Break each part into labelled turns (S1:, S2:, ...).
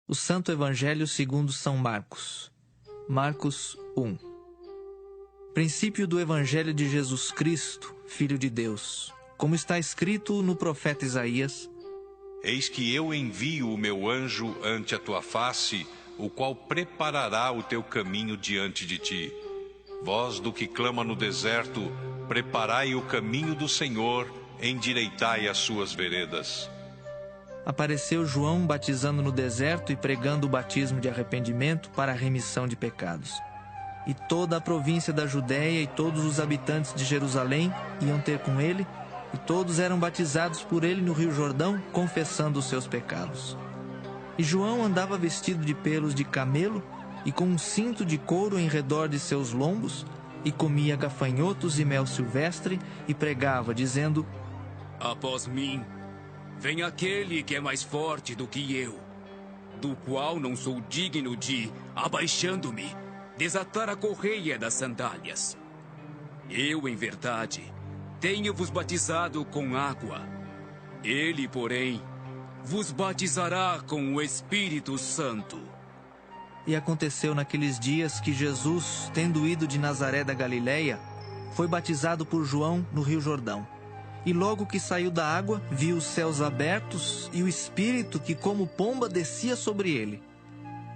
S1: O Santo Evangelho segundo São Marcos. Marcos 1. Princípio do Evangelho de Jesus Cristo, Filho de Deus, como está escrito no profeta Isaías:
S2: Eis que eu envio o meu anjo ante a tua face, o qual preparará o teu caminho diante de ti. Voz do que clama no deserto, preparai o caminho do Senhor, endireitai as suas veredas.
S1: Apareceu João batizando no deserto e pregando o batismo de arrependimento para a remissão de pecados. E toda a província da Judéia e todos os habitantes de Jerusalém iam ter com ele, e todos eram batizados por ele no Rio Jordão, confessando os seus pecados. E João andava vestido de pelos de camelo e com um cinto de couro em redor de seus lombos, e comia gafanhotos e mel silvestre, e pregava, dizendo:
S3: Após mim vem aquele que é mais forte do que eu, do qual não sou digno de, abaixando-me, desatar a correia das sandálias. Eu, em verdade, tenho-vos batizado com água. Ele, porém, vos batizará com o Espírito Santo.
S1: E aconteceu naqueles dias que Jesus, tendo ido de Nazaré da Galileia, foi batizado por João no Rio Jordão. E logo que saiu da água, viu os céus abertos e o Espírito que como pomba descia sobre ele.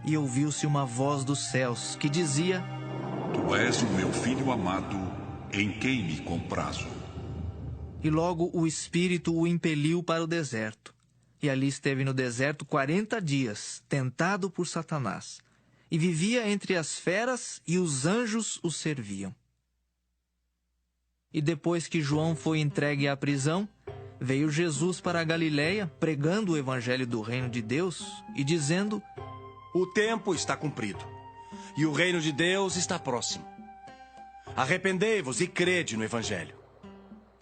S1: E ouviu-se uma voz dos céus que dizia:
S4: Tu és o meu Filho amado, em quem me comprazo.
S1: E logo o Espírito o impeliu para o deserto. E ali esteve no deserto 40 dias, tentado por Satanás. E vivia entre as feras, e os anjos o serviam. E depois que João foi entregue à prisão, veio Jesus para a Galileia, pregando o evangelho do reino de Deus e dizendo:
S5: O tempo está cumprido, e o reino de Deus está próximo. Arrependei-vos e crede no evangelho.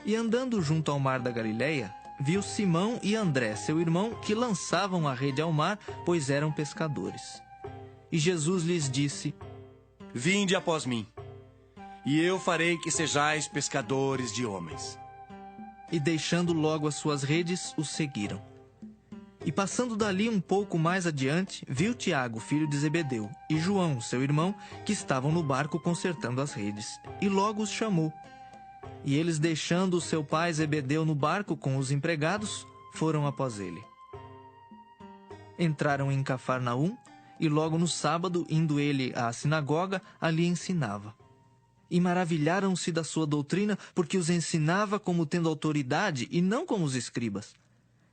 S1: E andando junto ao mar da Galileia, viu Simão e André, seu irmão, que lançavam a rede ao mar, pois eram pescadores. E Jesus lhes disse:
S5: Vinde após mim, e eu farei que sejais pescadores de homens.
S1: E deixando logo as suas redes, os seguiram. E passando dali um pouco mais adiante, viu Tiago, filho de Zebedeu, e João, seu irmão, que estavam no barco consertando as redes, e logo os chamou. E eles, deixando o seu pai Zebedeu no barco com os empregados, foram após ele. Entraram em Cafarnaum, e logo no sábado, indo ele à sinagoga, ali ensinava. E maravilharam-se da sua doutrina, porque os ensinava como tendo autoridade e não como os escribas.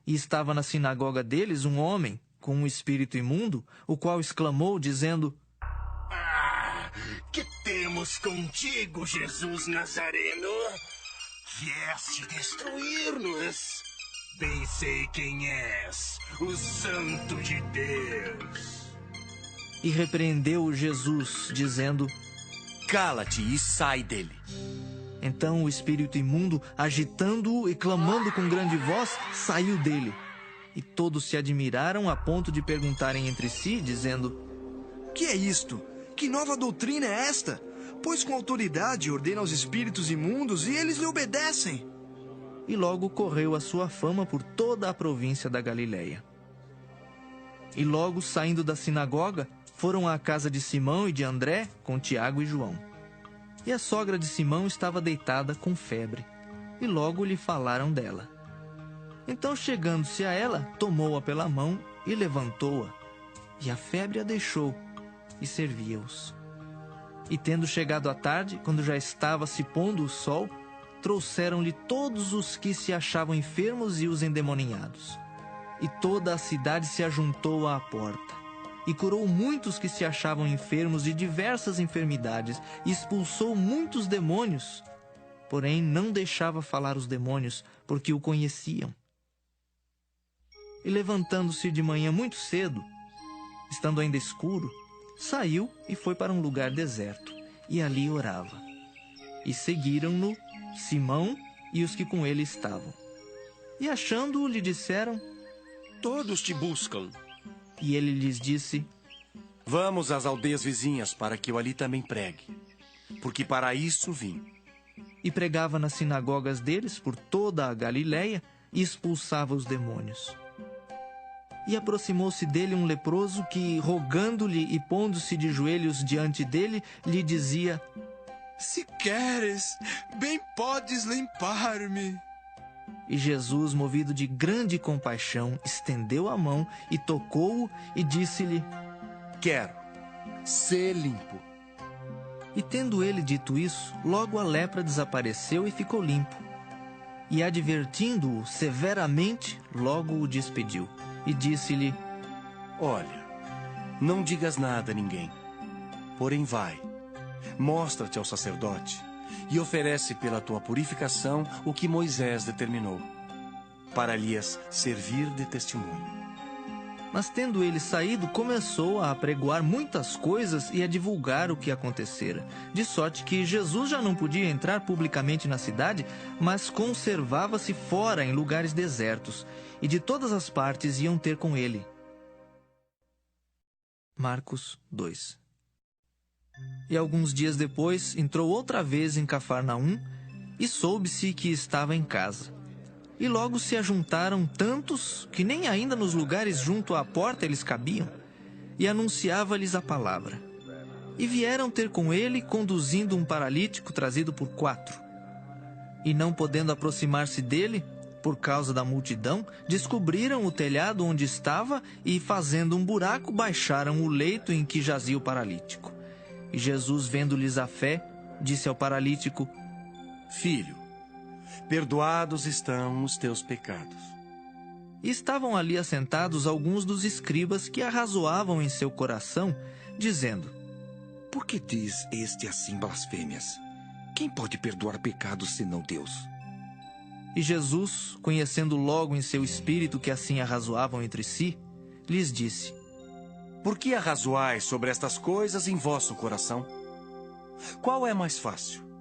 S1: E estava na sinagoga deles um homem, com um espírito imundo, o qual exclamou, dizendo:
S6: Que temos contigo, Jesus Nazareno? Vieste destruir-nos. Bem sei quem és, o Santo de Deus.
S1: E repreendeu-o Jesus, dizendo:
S5: Cala-te e sai dele.
S1: Então o espírito imundo, agitando-o e clamando com grande voz, saiu dele. E todos se admiraram a ponto de perguntarem entre si, dizendo:
S7: Que é isto? Que nova doutrina é esta? Pois com autoridade ordena aos espíritos imundos e eles lhe obedecem.
S1: E logo correu a sua fama por toda a província da Galileia. E logo, saindo da sinagoga, foram à casa de Simão e de André, com Tiago e João. E a sogra de Simão estava deitada com febre, e logo lhe falaram dela. Então, chegando-se a ela, tomou-a pela mão e levantou-a, e a febre a deixou, e servia-os. E tendo chegado a tarde, quando já estava se pondo o sol, trouxeram-lhe todos os que se achavam enfermos e os endemoninhados. E toda a cidade se ajuntou à porta. E curou muitos que se achavam enfermos de diversas enfermidades, e expulsou muitos demônios. Porém, não deixava falar os demônios, porque o conheciam. E levantando-se de manhã muito cedo, estando ainda escuro, saiu e foi para um lugar deserto, e ali orava. E seguiram-no Simão e os que com ele estavam. E achando-o, lhe disseram:
S6: Todos te buscam.
S1: E ele lhes disse:
S5: Vamos às aldeias vizinhas para que eu ali também pregue, porque para isso vim.
S1: E pregava nas sinagogas deles por toda a Galileia e expulsava os demônios. E aproximou-se dele um leproso que, rogando-lhe e pondo-se de joelhos diante dele, lhe dizia:
S8: Se queres, bem podes limpar-me.
S1: E Jesus, movido de grande compaixão, estendeu a mão e tocou-o e disse-lhe:
S5: Quero, sê limpo.
S1: E tendo ele dito isso, logo a lepra desapareceu e ficou limpo. E advertindo-o severamente, logo o despediu. E disse-lhe:
S5: Olha, não digas nada a ninguém. Porém vai, mostra-te ao sacerdote e oferece pela tua purificação o que Moisés determinou, para lhes servir de testemunho.
S1: Mas tendo ele saído, começou a apregoar muitas coisas e a divulgar o que acontecera. De sorte que Jesus já não podia entrar publicamente na cidade, mas conservava-se fora em lugares desertos, e de todas as partes iam ter com ele. Marcos 2. E alguns dias depois, entrou outra vez em Cafarnaum, e soube-se que estava em casa. E logo se ajuntaram tantos que nem ainda nos lugares junto à porta eles cabiam, e anunciava-lhes a palavra. E vieram ter com ele, conduzindo um paralítico trazido por 4. E não podendo aproximar-se dele, por causa da multidão, descobriram o telhado onde estava e, fazendo um buraco, baixaram o leito em que jazia o paralítico. E Jesus, vendo-lhes a fé, disse ao paralítico:
S5: Filho, perdoados estão os teus pecados.
S1: E estavam ali assentados alguns dos escribas que arrazoavam em seu coração, dizendo:
S9: Por que diz este assim blasfêmias? Quem pode perdoar pecados senão Deus?
S1: E Jesus, conhecendo logo em seu espírito que assim arrazoavam entre si, lhes disse:
S5: Por que arrazoais sobre estas coisas em vosso coração? Qual é mais fácil?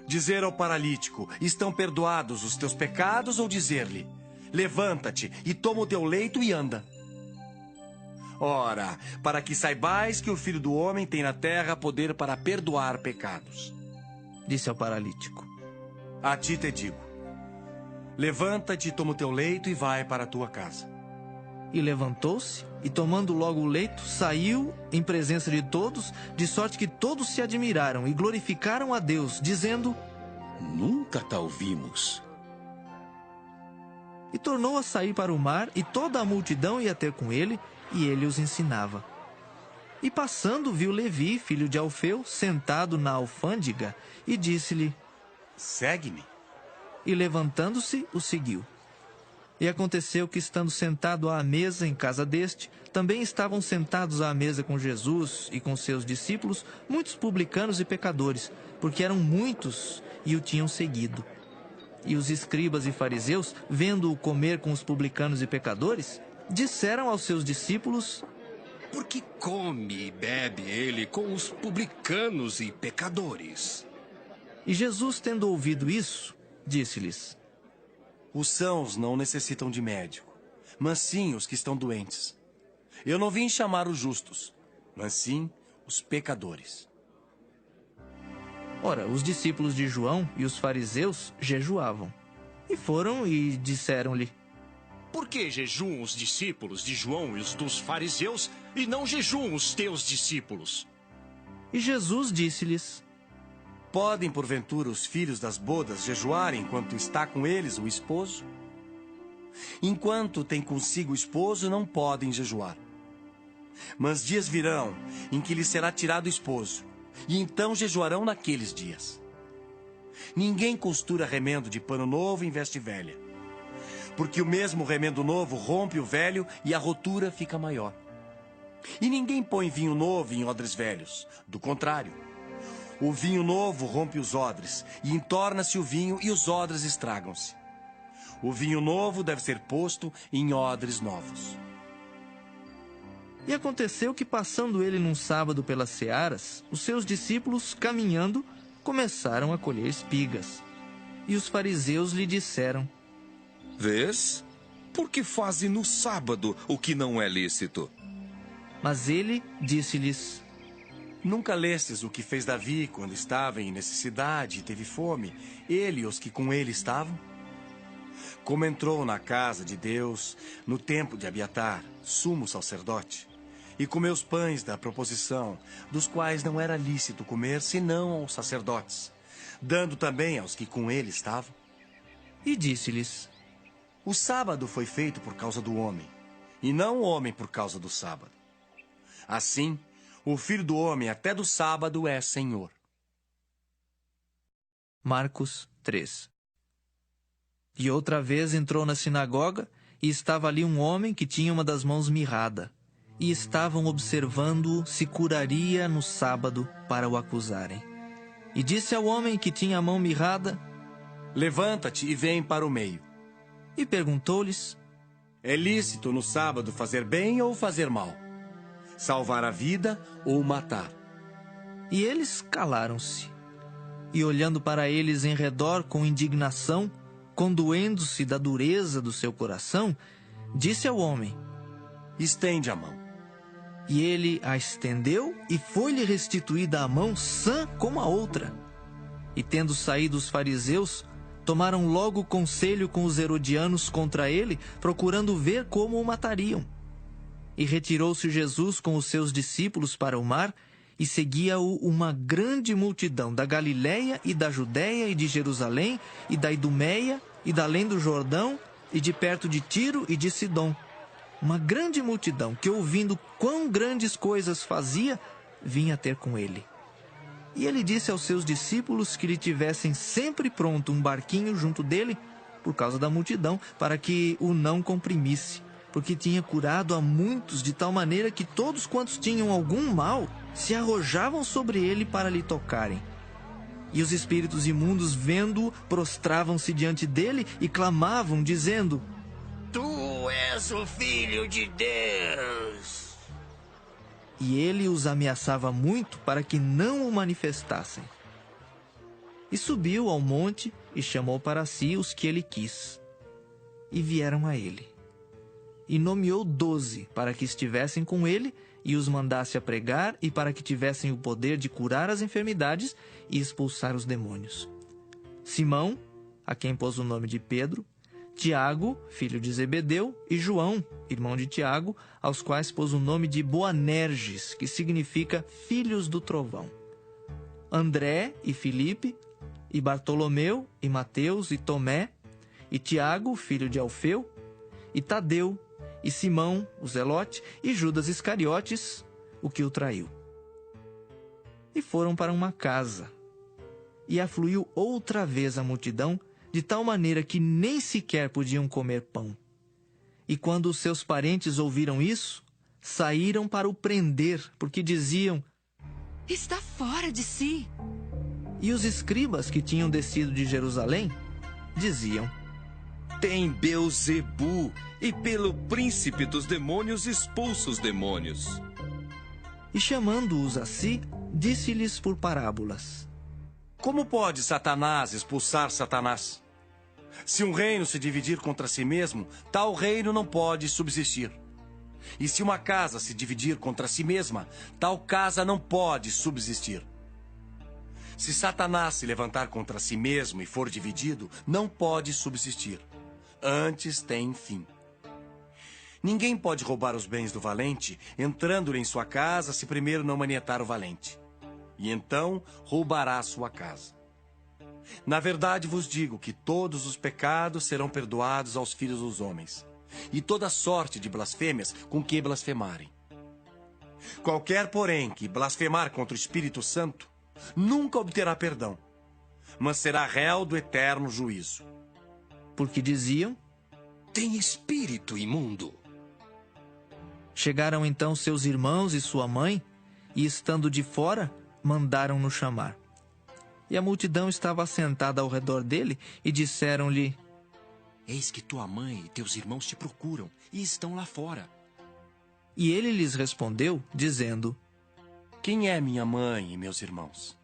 S5: Dizer ao paralítico: estão perdoados os teus pecados, ou dizer-lhe: levanta-te e toma o teu leito e anda? Ora, para que saibais que o Filho do Homem tem na terra poder para perdoar pecados.
S1: Disse ao paralítico:
S5: A ti te digo, levanta-te, toma o teu leito e vai para a tua casa.
S1: E levantou-se, e tomando logo o leito, saiu em presença de todos, de sorte que todos se admiraram e glorificaram a Deus, dizendo:
S9: Nunca tal vimos.
S1: E tornou a sair para o mar, e toda a multidão ia ter com ele, e ele os ensinava. E passando, viu Levi, filho de Alfeu, sentado na alfândega, e disse-lhe:
S5: Segue-me.
S1: E levantando-se, o seguiu. E aconteceu que, estando sentado à mesa em casa deste, também estavam sentados à mesa com Jesus e com seus discípulos muitos publicanos e pecadores, porque eram muitos e o tinham seguido. E os escribas e fariseus, vendo-o comer com os publicanos e pecadores, disseram aos seus discípulos:
S6: Por que come e bebe ele com os publicanos e pecadores?
S1: E Jesus, tendo ouvido isso, disse-lhes:
S5: Os sãos não necessitam de médico, mas sim os que estão doentes. Eu não vim chamar os justos, mas sim os pecadores.
S1: Ora, os discípulos de João e os fariseus jejuavam. E foram e disseram-lhe:
S6: Por que jejuam os discípulos de João e os dos fariseus, e não jejuam os teus discípulos?
S1: E Jesus disse-lhes:
S5: Podem, porventura, os filhos das bodas jejuarem enquanto está com eles o esposo? Enquanto tem consigo o esposo, não podem jejuar. Mas dias virão em que lhes será tirado o esposo, e então jejuarão naqueles dias. Ninguém costura remendo de pano novo em veste velha, porque o mesmo remendo novo rompe o velho e a rotura fica maior. E ninguém põe vinho novo em odres velhos, do contrário. O vinho novo rompe os odres, e entorna-se o vinho, e os odres estragam-se. O vinho novo deve ser posto em odres novos.
S1: E aconteceu que, passando ele num sábado pelas searas, os seus discípulos, caminhando, começaram a colher espigas. E os fariseus lhe disseram:
S9: Vês? Por que fazem no sábado o que não é lícito?
S1: Mas ele disse-lhes:
S5: Nunca lestes o que fez Davi quando estava em necessidade e teve fome, ele e os que com ele estavam? Como entrou na casa de Deus, no tempo de Abiatar, sumo sacerdote, e comeu os pães da proposição, dos quais não era lícito comer, senão aos sacerdotes, dando também aos que com ele estavam.
S1: E disse-lhes:
S5: O sábado foi feito por causa do homem, e não o homem por causa do sábado. Assim, o Filho do Homem até do sábado é Senhor.
S1: Marcos 3. E outra vez entrou na sinagoga, e estava ali um homem que tinha uma das mãos mirrada, e estavam observando-o se curaria no sábado para o acusarem. E disse ao homem que tinha a mão mirrada:
S5: Levanta-te e vem para o meio.
S1: E perguntou-lhes:
S5: É lícito no sábado fazer bem ou fazer mal? Salvar a vida ou matar?
S1: E eles calaram-se. E olhando para eles em redor com indignação, condoendo-se da dureza do seu coração, disse ao homem:
S5: Estende a mão.
S1: E ele a estendeu, e foi-lhe restituída a mão sã como a outra. E tendo saído os fariseus, tomaram logo conselho com os herodianos contra ele, procurando ver como o matariam. E retirou-se Jesus com os seus discípulos para o mar, e seguia-o uma grande multidão da Galiléia e da Judéia e de Jerusalém e da Idumeia e da além do Jordão e de perto de Tiro e de Sidom. Uma grande multidão que, ouvindo quão grandes coisas fazia, vinha ter com ele. E ele disse aos seus discípulos que lhe tivessem sempre pronto um barquinho junto dele, por causa da multidão, para que o não comprimisse, porque tinha curado a muitos de tal maneira que todos quantos tinham algum mal se arrojavam sobre ele para lhe tocarem. E os espíritos imundos, vendo-o, prostravam-se diante dele e clamavam, dizendo:
S6: Tu és o Filho de Deus.
S1: E ele os ameaçava muito para que não o manifestassem. E subiu ao monte e chamou para si os que ele quis. E vieram a ele. E nomeou 12 para que estivessem com ele e os mandasse a pregar e para que tivessem o poder de curar as enfermidades e expulsar os demônios. Simão, a quem pôs o nome de Pedro, Tiago, filho de Zebedeu, e João, irmão de Tiago, aos quais pôs o nome de Boanerges, que significa filhos do trovão. André e Filipe, e Bartolomeu, e Mateus, e Tomé, e Tiago, filho de Alfeu, e Tadeu, e Simão, o Zelote, e Judas Iscariotes, o que o traiu. E foram para uma casa. E afluiu outra vez a multidão, de tal maneira que nem sequer podiam comer pão. E quando os seus parentes ouviram isso, saíram para o prender, porque diziam:
S10: Está fora de si.
S1: E os escribas que tinham descido de Jerusalém diziam:
S11: Tem Beelzebu, e pelo príncipe dos demônios expulsa os demônios.
S1: E chamando-os a si, disse-lhes por parábolas:
S5: Como pode Satanás expulsar Satanás? Se um reino se dividir contra si mesmo, tal reino não pode subsistir. E se uma casa se dividir contra si mesma, tal casa não pode subsistir. Se Satanás se levantar contra si mesmo e for dividido, não pode subsistir. Antes tem fim. Ninguém pode roubar os bens do valente, entrando-lhe em sua casa, se primeiro não manietar o valente. E então roubará sua casa. Na verdade vos digo que todos os pecados serão perdoados aos filhos dos homens, e toda sorte de blasfêmias com que blasfemarem. Qualquer, porém, que blasfemar contra o Espírito Santo, nunca obterá perdão, mas será réu do eterno juízo.
S1: Porque diziam:
S11: Tem espírito imundo.
S1: Chegaram então seus irmãos e sua mãe, e estando de fora, mandaram-no chamar. E a multidão estava assentada ao redor dele, e disseram-lhe:
S6: Eis que tua mãe e teus irmãos te procuram, e estão lá fora.
S1: E ele lhes respondeu, dizendo:
S5: Quem é minha mãe e meus irmãos?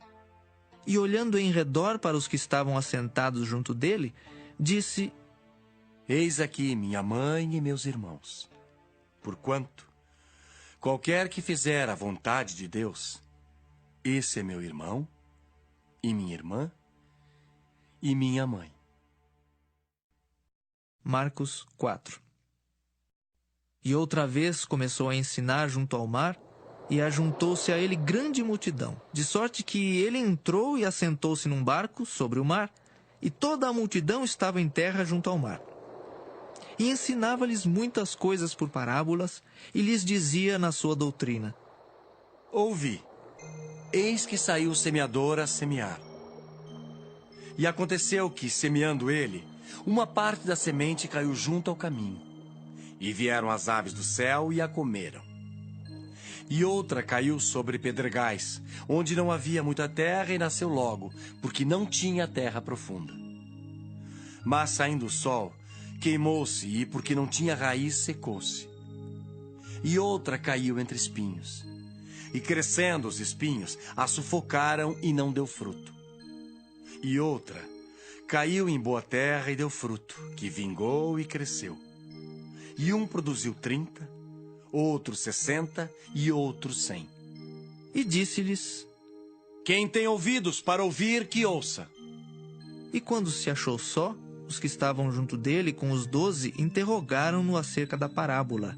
S1: E olhando em redor para os que estavam assentados junto dele, disse:
S5: Eis aqui minha mãe e meus irmãos. Porquanto, qualquer que fizer a vontade de Deus, esse é meu irmão, e minha irmã, e minha mãe.
S1: Marcos 4. E outra vez começou a ensinar junto ao mar, e ajuntou-se a ele grande multidão, de sorte que ele entrou e assentou-se num barco sobre o mar, e toda a multidão estava em terra junto ao mar. E ensinava-lhes muitas coisas por parábolas, e lhes dizia na sua doutrina:
S5: Ouvi, eis que saiu o semeador a semear. E aconteceu que, semeando ele, uma parte da semente caiu junto ao caminho, e vieram as aves do céu e a comeram. E outra caiu sobre pedregais, onde não havia muita terra, e nasceu logo, porque não tinha terra profunda. Mas, saindo o sol, queimou-se, e porque não tinha raiz, secou-se. E outra caiu entre espinhos. E crescendo os espinhos, a sufocaram e não deu fruto. E outra caiu em boa terra e deu fruto, que vingou e cresceu. E um produziu 30, outro 60 e outro 100.
S1: E disse-lhes:
S5: Quem tem ouvidos para ouvir, que ouça.
S1: E quando se achou só, os que estavam junto dele com os 12 interrogaram-no acerca da parábola.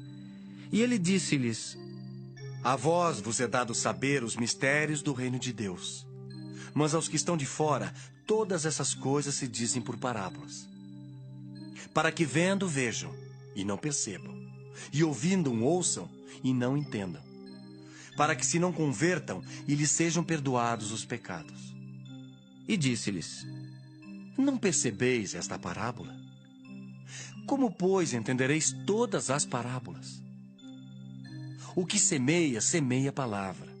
S1: E ele disse-lhes:
S5: A vós vos é dado saber os mistérios do reino de Deus. Mas aos que estão de fora, todas essas coisas se dizem por parábolas. Para que vendo, vejam, e não percebam. E ouvindo, ouçam, e não entendam. Para que se não convertam, e lhes sejam perdoados os pecados.
S1: E disse-lhes:
S5: Não percebeis esta parábola? Como, pois, entendereis todas as parábolas? O que semeia, semeia a palavra.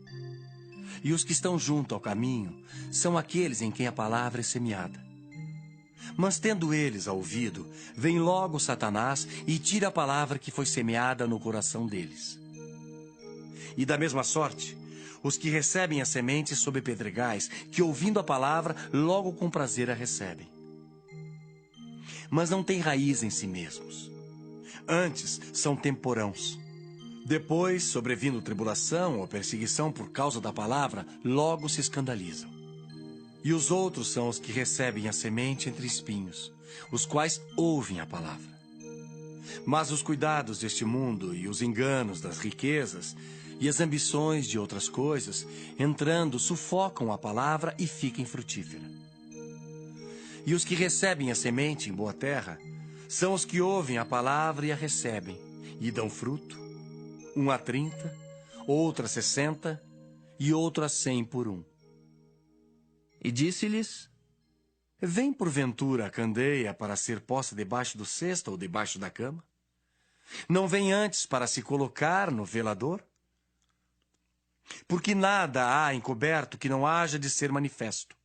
S5: E os que estão junto ao caminho são aqueles em quem a palavra é semeada. Mas tendo eles a ouvido, vem logo Satanás e tira a palavra que foi semeada no coração deles. E da mesma sorte, os que recebem a semente sob pedregais, que ouvindo a palavra, logo com prazer a recebem. Mas não têm raiz em si mesmos. Antes são temporãos. Depois, sobrevindo tribulação ou perseguição por causa da palavra, logo se escandalizam. E os outros são os que recebem a semente entre espinhos, os quais ouvem a palavra. Mas os cuidados deste mundo e os enganos das riquezas e as ambições de outras coisas, entrando, sufocam a palavra e fica infrutífera. E os que recebem a semente em boa terra são os que ouvem a palavra e a recebem, e dão fruto, um a 30, outro a 60 e outro a 100 por um.
S1: E disse-lhes:
S5: Vem porventura a candeia para ser posta debaixo do cesto ou debaixo da cama? Não vem antes para se colocar no velador? Porque nada há encoberto que não haja de ser manifesto,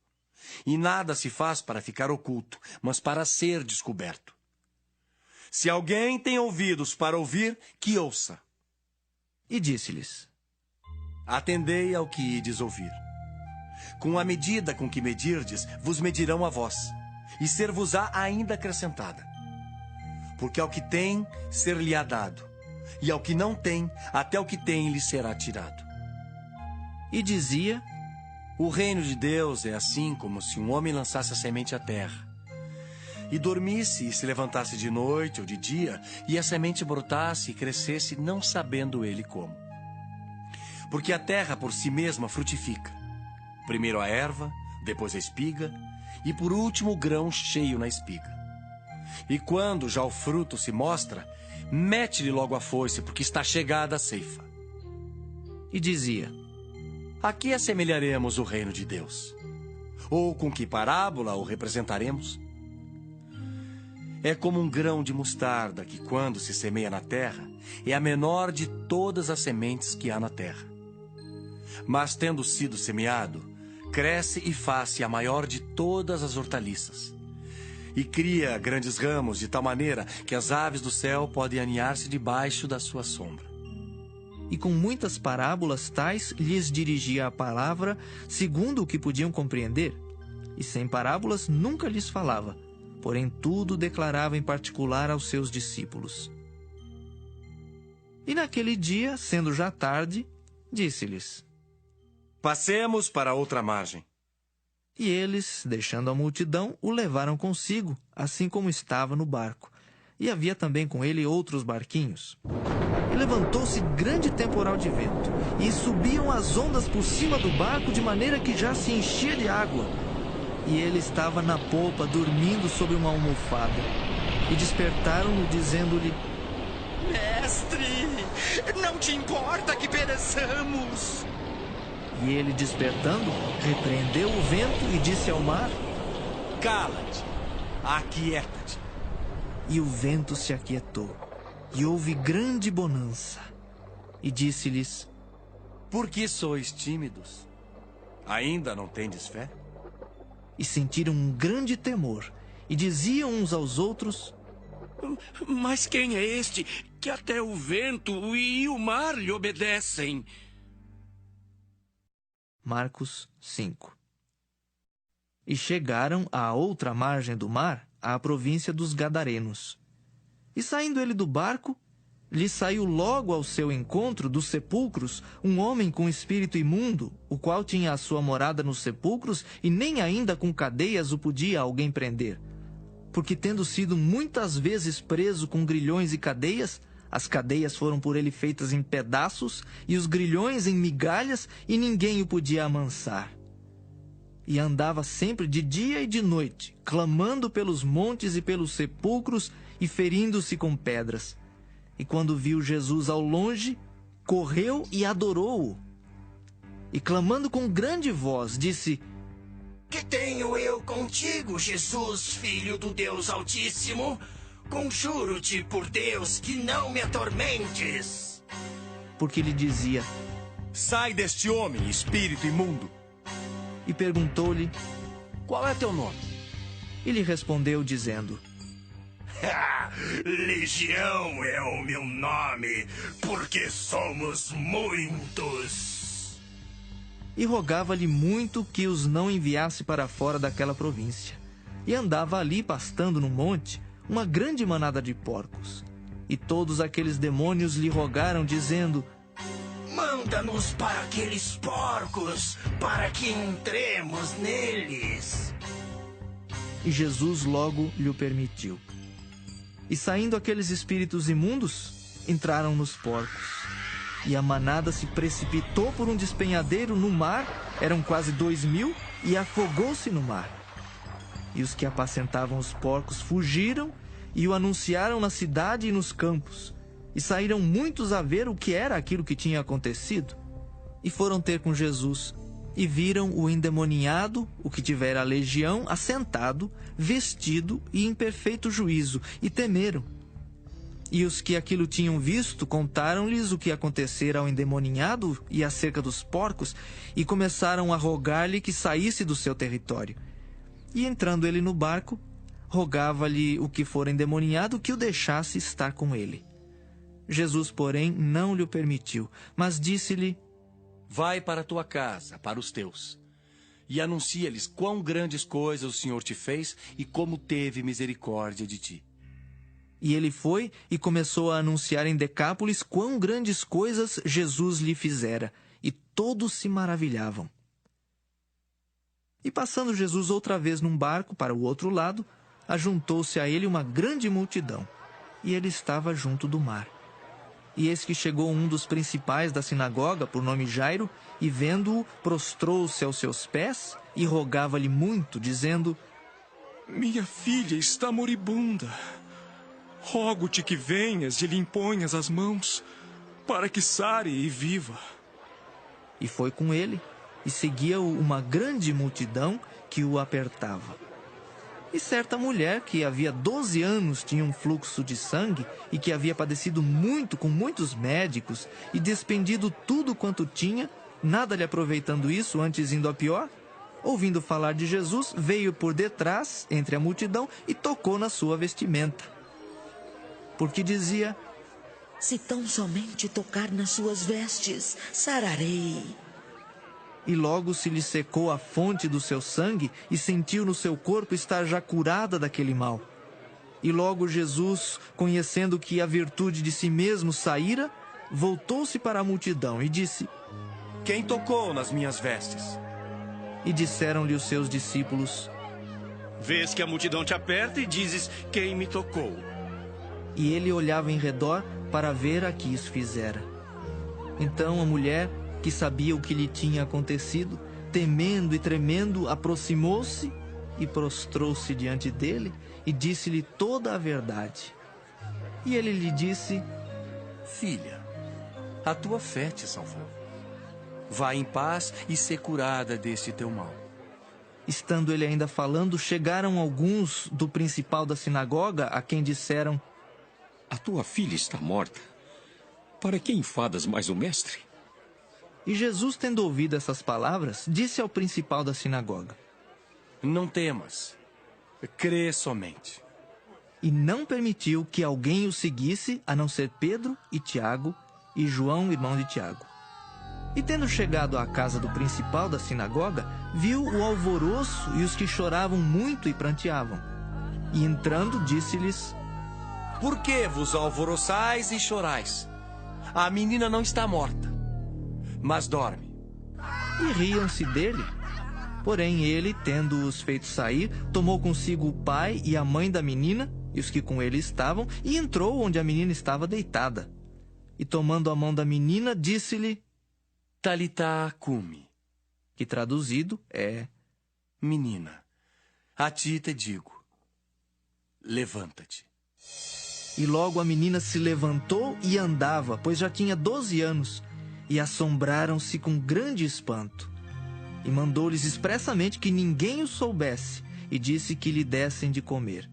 S5: e nada se faz para ficar oculto, mas para ser descoberto. Se alguém tem ouvidos para ouvir, que ouça.
S1: E disse-lhes:
S5: Atendei ao que ides ouvir. Com a medida com que medirdes, vos medirão a vós, e ser-vos-á ainda acrescentada. Porque ao que tem, ser-lhe-á dado, e ao que não tem, até o que tem lhe será tirado.
S1: E dizia:
S5: O reino de Deus é assim como se um homem lançasse a semente à terra, e dormisse e se levantasse de noite ou de dia, e a semente brotasse e crescesse, não sabendo ele como. Porque a terra por si mesma frutifica. Primeiro a erva, depois a espiga, e por último o grão cheio na espiga. E quando já o fruto se mostra, mete-lhe logo a foice, porque está chegada a ceifa.
S1: E dizia:
S5: A que assemelharemos o reino de Deus? Ou com que parábola o representaremos? É como um grão de mostarda que, quando se semeia na terra, é a menor de todas as sementes que há na terra. Mas, tendo sido semeado, cresce e faz-se a maior de todas as hortaliças. E cria grandes ramos de tal maneira que as aves do céu podem aninhar-se debaixo da sua sombra.
S1: E com muitas parábolas tais lhes dirigia a palavra, segundo o que podiam compreender. E sem parábolas nunca lhes falava, porém tudo declarava em particular aos seus discípulos. E naquele dia, sendo já tarde, disse-lhes:
S5: Passemos para outra margem.
S1: E eles, deixando a multidão, o levaram consigo, assim como estava no barco. e havia também com ele outros barquinhos. E levantou-se grande temporal de vento, e subiam as ondas por cima do barco, de maneira que já se enchia de água. E ele estava na polpa, dormindo sobre uma almofada. E despertaram-no, dizendo-lhe:
S12: Mestre, não te importa que pereçamos?
S1: E ele, despertando, repreendeu o vento e disse ao mar:
S5: Cala-te, aquieta-te.
S1: E o vento se aquietou, e houve grande bonança. E disse-lhes:
S5: Por que sois tímidos? Ainda não tendes fé?
S1: E sentiram um grande temor, e diziam uns aos outros:
S12: Mas quem é este que até o vento e o mar lhe obedecem?
S1: Marcos 5. E chegaram à outra margem do mar, à província dos Gadarenos. E saindo ele do barco, lhe saiu logo ao seu encontro dos sepulcros um homem com espírito imundo, o qual tinha a sua morada nos sepulcros, e nem ainda com cadeias o podia alguém prender. Porque tendo sido muitas vezes preso com grilhões e cadeias, as cadeias foram por ele feitas em pedaços, e os grilhões em migalhas, e ninguém o podia amansar. E andava sempre de dia e de noite, clamando pelos montes e pelos sepulcros, e ferindo-se com pedras. E quando viu Jesus ao longe, correu e adorou-o. E clamando com grande voz, disse:
S12: Que tenho eu contigo, Jesus, Filho do Deus Altíssimo? Conjuro-te por Deus que não me atormentes.
S1: Porque lhe dizia:
S5: Sai deste homem, espírito imundo.
S1: E perguntou-lhe:
S5: Qual é teu nome?
S1: E lhe respondeu, dizendo:
S12: Legião é o meu nome, porque somos muitos.
S1: E rogava-lhe muito que os não enviasse para fora daquela província. E andava ali, pastando no monte, uma grande manada de porcos. E todos aqueles demônios lhe rogaram, dizendo:
S12: Manda-nos para aqueles porcos, para que entremos neles.
S1: E Jesus logo lhe permitiu. E saindo aqueles espíritos imundos, entraram nos porcos. E a manada se precipitou por um despenhadeiro no mar, eram quase 2.000, e afogou-se no mar. E os que apacentavam os porcos fugiram e o anunciaram na cidade e nos campos. E saíram muitos a ver o que era aquilo que tinha acontecido. E foram ter com Jesus, e viram o endemoniado, o que tivera a legião, assentado, vestido e em perfeito juízo, e temeram. E os que aquilo tinham visto contaram-lhes o que acontecera ao endemoniado e acerca dos porcos, e começaram a rogar-lhe que saísse do seu território. E entrando ele no barco, rogava-lhe o que fora endemoniado que o deixasse estar com ele. Jesus, porém, não lhe o permitiu, mas disse-lhe:
S5: Vai para a tua casa, para os teus, e anuncia-lhes quão grandes coisas o Senhor te fez e como teve misericórdia de ti.
S1: E ele foi e começou a anunciar em Decápolis quão grandes coisas Jesus lhe fizera, e todos se maravilhavam. E passando Jesus outra vez num barco para o outro lado, ajuntou-se a ele uma grande multidão, e ele estava junto do mar. E eis que chegou um dos principais da sinagoga, por nome Jairo, e vendo-o, prostrou-se aos seus pés e rogava-lhe muito, dizendo:
S8: Minha filha está moribunda. Rogo-te que venhas e lhe imponhas as mãos, para que sare e viva.
S1: E foi com ele, e seguia-o uma grande multidão que o apertava. E certa mulher, que havia 12 anos tinha um fluxo de sangue, e que havia padecido muito com muitos médicos, e despendido tudo quanto tinha, nada lhe aproveitando isso, antes indo a pior, ouvindo falar de Jesus, veio por detrás, entre a multidão, e tocou na sua vestimenta. Porque dizia:
S13: Se tão somente tocar nas suas vestes, sararei.
S1: E logo se lhe secou a fonte do seu sangue, e sentiu no seu corpo estar já curada daquele mal. E logo Jesus, conhecendo que a virtude de si mesmo saíra, voltou-se para a multidão e disse:
S5: Quem tocou nas minhas vestes?
S1: E disseram-lhe os seus discípulos:
S6: Vês que a multidão te aperta e dizes: Quem me tocou?
S1: e ele olhava em redor para ver a que isso fizera. Então a mulher, que sabia o que lhe tinha acontecido, temendo e tremendo, aproximou-se e prostrou-se diante dele e disse-lhe toda a verdade. E ele lhe disse:
S5: Filha, a tua fé te salvou. Vá em paz e ser curada deste teu mal.
S1: Estando ele ainda falando, chegaram alguns do principal da sinagoga, a quem disseram:
S14: A tua filha está morta. Para que enfadas mais o mestre?
S1: E Jesus, tendo ouvido essas palavras, disse ao principal da sinagoga:
S5: Não temas, crê somente.
S1: E não permitiu que alguém o seguisse, a não ser Pedro e Tiago e João, irmão de Tiago. E tendo chegado à casa do principal da sinagoga, viu o alvoroço e os que choravam muito e pranteavam. E entrando, disse-lhes:
S5: Por que vos alvoroçais e chorais? A menina não está morta, mas dorme.
S1: E riam-se dele. Porém ele, tendo-os feito sair, tomou consigo o pai e a mãe da menina e os que com ele estavam, e entrou onde a menina estava deitada. E tomando a mão da menina, disse-lhe:
S5: Talitá cumi,
S1: que traduzido é:
S5: Menina, a ti te digo, levanta-te.
S1: E logo a menina se levantou e andava, pois já tinha 12 anos, e assombraram-se com grande espanto. E mandou-lhes expressamente que ninguém o soubesse, e disse que lhe dessem de comer.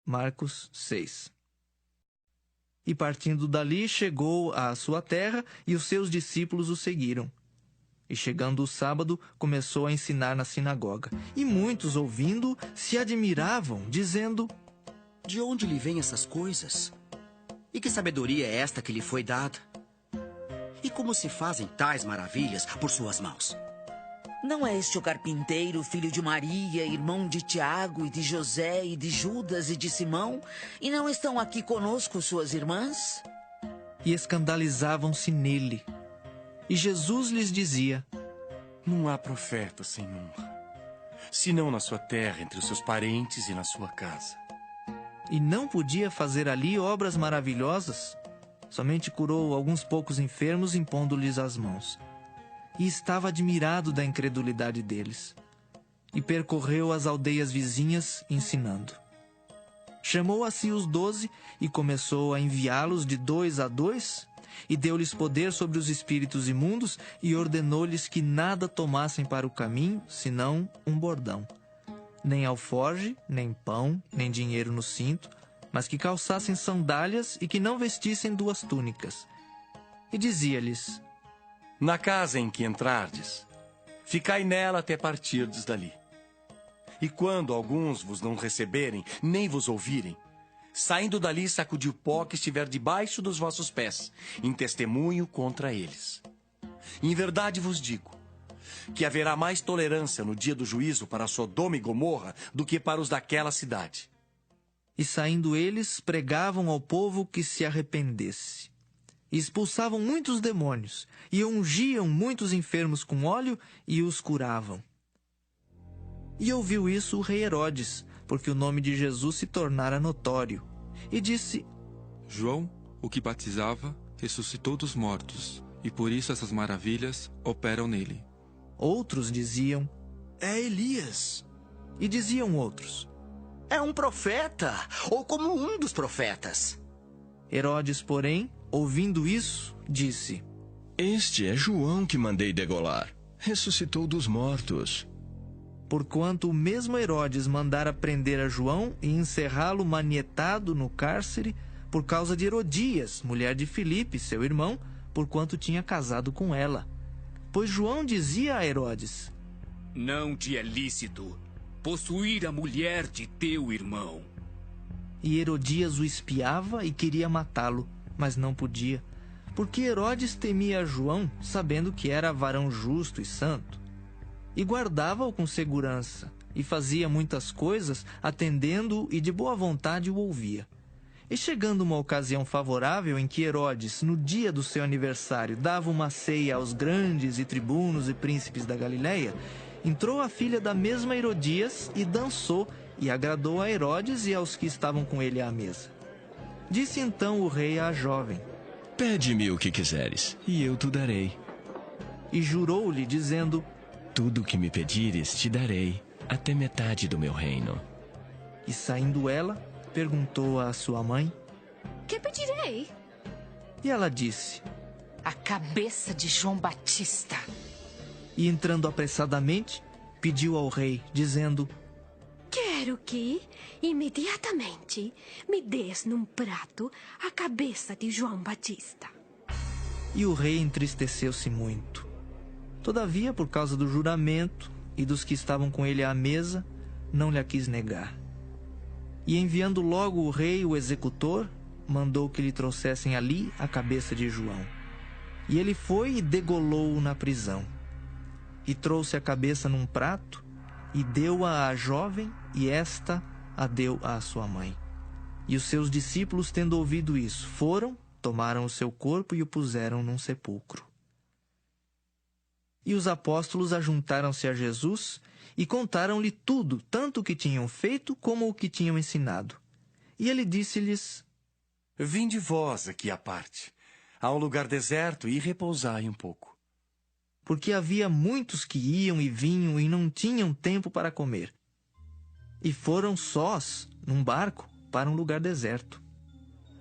S1: Marcos 6. E partindo dali, chegou à sua terra, e os seus discípulos o seguiram. E chegando o sábado, começou a ensinar na sinagoga. E muitos, ouvindo, se admiravam, dizendo:
S15: De onde lhe vêm essas coisas? E que sabedoria é esta que lhe foi dada? E como se fazem tais maravilhas por suas mãos?
S13: Não é este o carpinteiro, filho de Maria, irmão de Tiago e de José e de Judas e de Simão? E não estão aqui conosco suas irmãs?
S1: E escandalizavam-se nele. E Jesus lhes dizia:
S5: Não há profeta sem honra, senão na sua terra, entre os seus parentes e na sua casa.
S1: E não podia fazer ali obras maravilhosas. Somente curou alguns poucos enfermos, impondo-lhes as mãos. E estava admirado da incredulidade deles. E percorreu as aldeias vizinhas, ensinando. Chamou a si os 12 e começou a enviá-los de 2 a 2, e deu-lhes poder sobre os espíritos imundos, e ordenou-lhes que nada tomassem para o caminho, senão um bordão. Nem alforge, nem pão, nem dinheiro no cinto, mas que calçassem sandálias e que não vestissem 2 túnicas. E dizia-lhes:
S5: Na casa em que entrardes, ficai nela até partirdes dali. E quando alguns vos não receberem, nem vos ouvirem, saindo dali, sacudi o pó que estiver debaixo dos vossos pés, em testemunho contra eles. Em verdade vos digo, que haverá mais tolerância no dia do juízo para Sodoma e Gomorra do que para os daquela cidade.
S1: E saindo eles, pregavam ao povo que se arrependesse. E expulsavam muitos demônios, e ungiam muitos enfermos com óleo, e os curavam. E ouviu isso o rei Herodes, porque o nome de Jesus se tornara notório. E disse:
S8: João, o que batizava, ressuscitou dos mortos, e por isso essas maravilhas operam nele.
S1: Outros diziam:
S7: É Elias.
S1: E diziam outros:
S15: É um profeta, ou como um dos profetas.
S1: Herodes, porém, ouvindo isso, disse:
S16: Este é João que mandei degolar. Ressuscitou dos mortos.
S1: Porquanto o mesmo Herodes mandara prender a João e encerrá-lo manietado no cárcere por causa de Herodias, mulher de Filipe, seu irmão, porquanto tinha casado com ela. Pois João dizia a Herodes:
S3: Não te é lícito possuir a mulher de teu irmão.
S1: E Herodias o espiava e queria matá-lo, mas não podia, porque Herodes temia João, sabendo que era varão justo e santo. E guardava-o com segurança, e fazia muitas coisas, atendendo-o e de boa vontade o ouvia. E chegando uma ocasião favorável em que Herodes, no dia do seu aniversário, dava uma ceia aos grandes e tribunos e príncipes da Galileia, entrou a filha da mesma Herodias e dançou, e agradou a Herodes e aos que estavam com ele à mesa. Disse então o rei à jovem:
S16: Pede-me o que quiseres, e eu te darei.
S1: E jurou-lhe, dizendo:
S16: Tudo o que me pedires te darei, até metade do meu reino.
S1: E saindo ela, perguntou à sua mãe:
S10: Que pedirei?
S1: E ela disse:
S10: A cabeça de João Batista.
S1: E entrando apressadamente, pediu ao rei, dizendo:
S17: Quero que, imediatamente, me des num prato a cabeça de João Batista.
S1: E o rei entristeceu-se muito. Todavia, por causa do juramento e dos que estavam com ele à mesa, não lhe quis negar. E enviando logo o rei o executor, mandou que lhe trouxessem ali a cabeça de João. E ele foi e degolou-o na prisão. E trouxe a cabeça num prato, e deu-a à jovem, e esta a deu à sua mãe. E os seus discípulos, tendo ouvido isso, foram, tomaram o seu corpo e o puseram num sepulcro. E os apóstolos ajuntaram-se a Jesus e contaram-lhe tudo, tanto o que tinham feito como o que tinham ensinado. E ele disse-lhes:
S5: Vinde vós aqui à parte, a um lugar deserto, e repousai um pouco.
S1: Porque havia muitos que iam e vinham e não tinham tempo para comer. E foram sós, num barco, para um lugar deserto.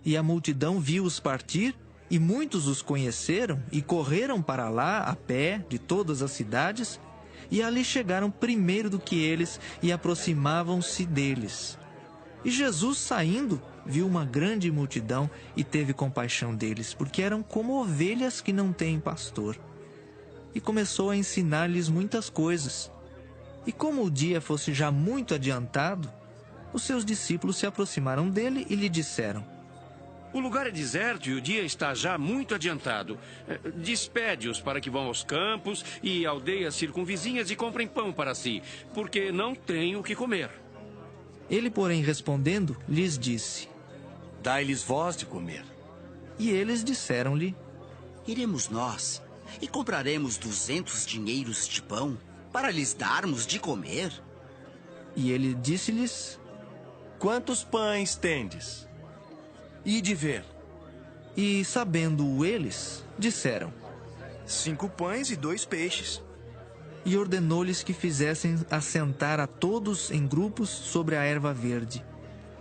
S1: E a multidão viu-os partir, e muitos os conheceram, e correram para lá, a pé, de todas as cidades, e ali chegaram primeiro do que eles, e aproximavam-se deles. E Jesus, saindo, viu uma grande multidão, e teve compaixão deles, porque eram como ovelhas que não têm pastor. E começou a ensinar-lhes muitas coisas. E como o dia fosse já muito adiantado, os seus discípulos se aproximaram dele e lhe disseram:
S18: O lugar é deserto e o dia está já muito adiantado. Despede-os para que vão aos campos e aldeias circunvizinhas e comprem pão para si, porque não têm o que comer.
S1: Ele, porém, respondendo, lhes disse:
S5: Dai-lhes vós de comer.
S1: E eles disseram-lhe:
S15: Iremos nós e compraremos 200 dinheiros de pão para lhes darmos de comer?
S1: E ele disse-lhes:
S5: Quantos pães tendes? Ide ver.
S1: E, sabendo-o eles, disseram:
S7: 5 pães e 2 peixes.
S1: E ordenou-lhes que fizessem assentar a todos em grupos sobre a erva verde.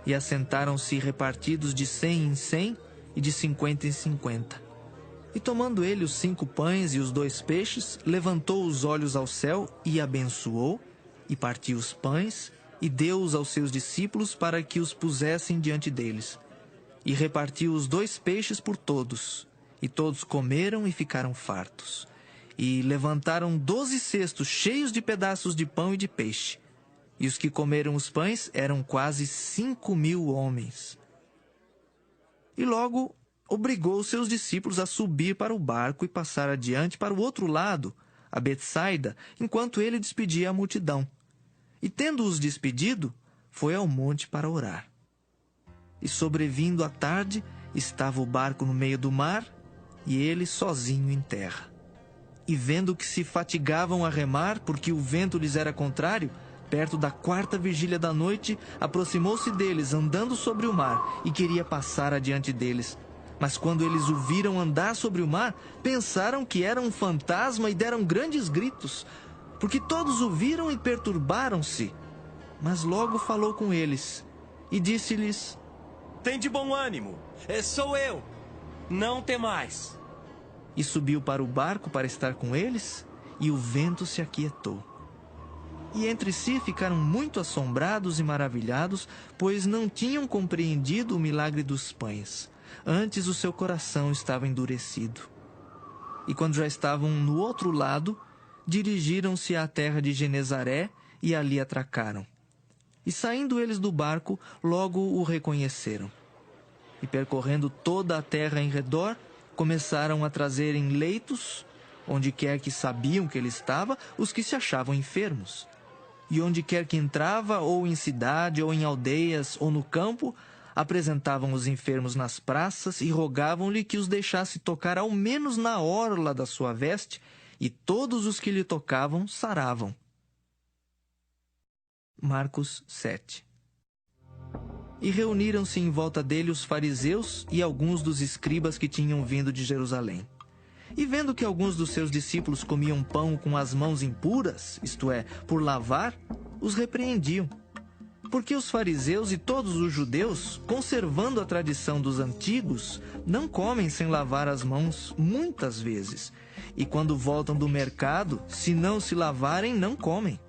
S1: E assentaram-se repartidos de 100 em 100 e de 50 em 50. E tomando ele os 5 pães e os 2 peixes, levantou os olhos ao céu e abençoou, e partiu os pães, e deu-os aos seus discípulos para que os pusessem diante deles. E repartiu os 2 peixes por todos, e todos comeram e ficaram fartos. E levantaram 12 cestos cheios de pedaços de pão e de peixe. E os que comeram os pães eram quase 5.000 homens. E logo obrigou os seus discípulos a subir para o barco e passar adiante para o outro lado, a Betsaida, enquanto ele despedia a multidão. E tendo-os despedido, foi ao monte para orar. E sobrevindo a tarde, estava o barco no meio do mar, e ele sozinho em terra. E vendo que se fatigavam a remar, porque o vento lhes era contrário, perto da 4ª vigília da noite, aproximou-se deles, andando sobre o mar, e queria passar adiante deles. Mas quando eles o viram andar sobre o mar, pensaram que era um fantasma e deram grandes gritos, porque todos o viram e perturbaram-se. Mas logo falou com eles, e disse-lhes:
S5: Tende bom ânimo, sou eu, não temais.
S1: E subiu para o barco para estar com eles, e o vento se aquietou. E entre si ficaram muito assombrados e maravilhados, pois não tinham compreendido o milagre dos pães. Antes o seu coração estava endurecido. E quando já estavam no outro lado, dirigiram-se à terra de Genezaré e ali atracaram. E saindo eles do barco, logo o reconheceram. E percorrendo toda a terra em redor, começaram a trazer em leitos, onde quer que sabiam que ele estava, os que se achavam enfermos. E onde quer que entrava, ou em cidade, ou em aldeias, ou no campo, apresentavam os enfermos nas praças e rogavam-lhe que os deixasse tocar ao menos na orla da sua veste, e todos os que lhe tocavam saravam. Marcos 7. E reuniram-se em volta dele os fariseus e alguns dos escribas que tinham vindo de Jerusalém. E vendo que alguns dos seus discípulos comiam pão com as mãos impuras, isto é, por lavar, os repreendiam. Porque os fariseus e todos os judeus, conservando a tradição dos antigos, não comem sem lavar as mãos muitas vezes. E quando voltam do mercado, se não se lavarem, não comem.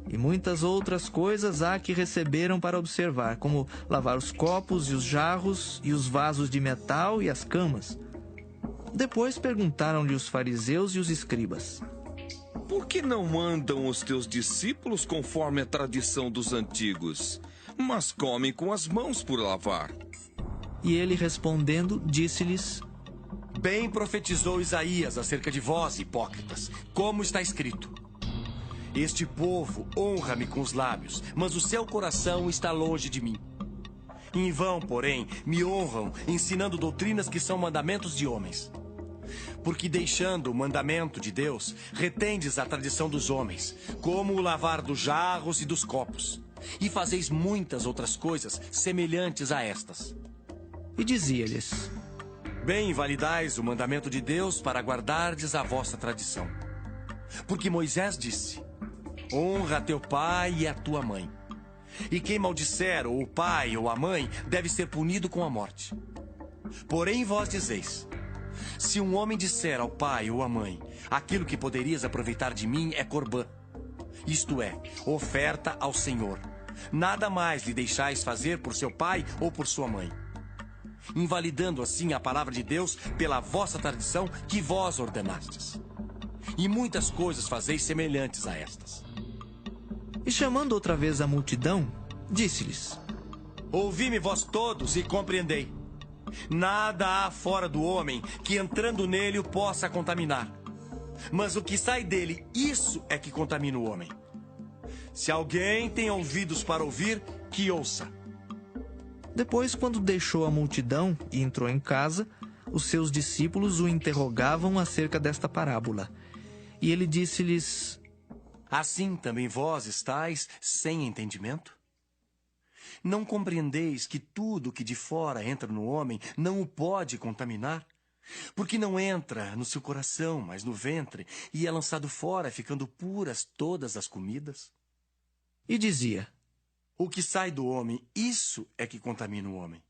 S1: E muitas outras coisas há que receberam para observar, como lavar os copos e os jarros e os vasos de metal e as camas. Depois perguntaram-lhe os fariseus e os escribas:
S11: Por que não andam os teus discípulos conforme a tradição dos antigos, mas comem com as mãos por lavar?
S1: E ele respondendo, disse-lhes:
S5: Bem profetizou Isaías acerca de vós, hipócritas, como está escrito: Este povo honra-me com os lábios, mas o seu coração está longe de mim. Em vão, porém, me honram, ensinando doutrinas que são mandamentos de homens. Porque deixando o mandamento de Deus, retendes a tradição dos homens, como o lavar dos jarros e dos copos, e fazeis muitas outras coisas semelhantes a estas.
S1: E dizia-lhes:
S5: Bem invalidais o mandamento de Deus para guardardes a vossa tradição. Porque Moisés disse: Honra a teu pai e a tua mãe. E quem maldisser ou o pai ou a mãe deve ser punido com a morte. Porém vós dizeis: Se um homem disser ao pai ou à mãe: Aquilo que poderias aproveitar de mim é corbã, isto é, oferta ao Senhor, nada mais lhe deixais fazer por seu pai ou por sua mãe, invalidando assim a palavra de Deus pela vossa tradição que vós ordenastes. E muitas coisas fazeis semelhantes a estas.
S1: E chamando outra vez a multidão, disse-lhes:
S5: Ouvi-me vós todos e compreendei. Nada há fora do homem que entrando nele o possa contaminar. Mas o que sai dele, isso é que contamina o homem. Se alguém tem ouvidos para ouvir, que ouça.
S1: Depois, quando deixou a multidão e entrou em casa, os seus discípulos o interrogavam acerca desta parábola. E ele disse-lhes:
S5: Assim também vós estáis sem entendimento? Não compreendeis que tudo que de fora entra no homem não o pode contaminar? Porque não entra no seu coração, mas no ventre, e é lançado fora, ficando puras todas as comidas?
S1: E dizia:
S5: O que sai do homem, isso é que contamina o homem.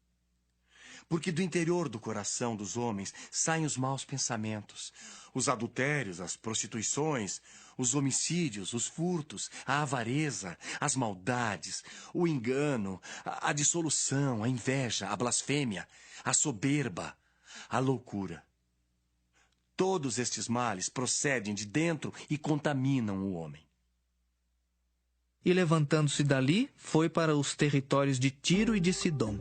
S5: Porque do interior do coração dos homens saem os maus pensamentos, os adultérios, as prostituições, os homicídios, os furtos, a avareza, as maldades, o engano, a dissolução, a inveja, a blasfêmia, a soberba, a loucura. Todos estes males procedem de dentro e contaminam o homem.
S1: E levantando-se dali, foi para os territórios de Tiro e de Sidom.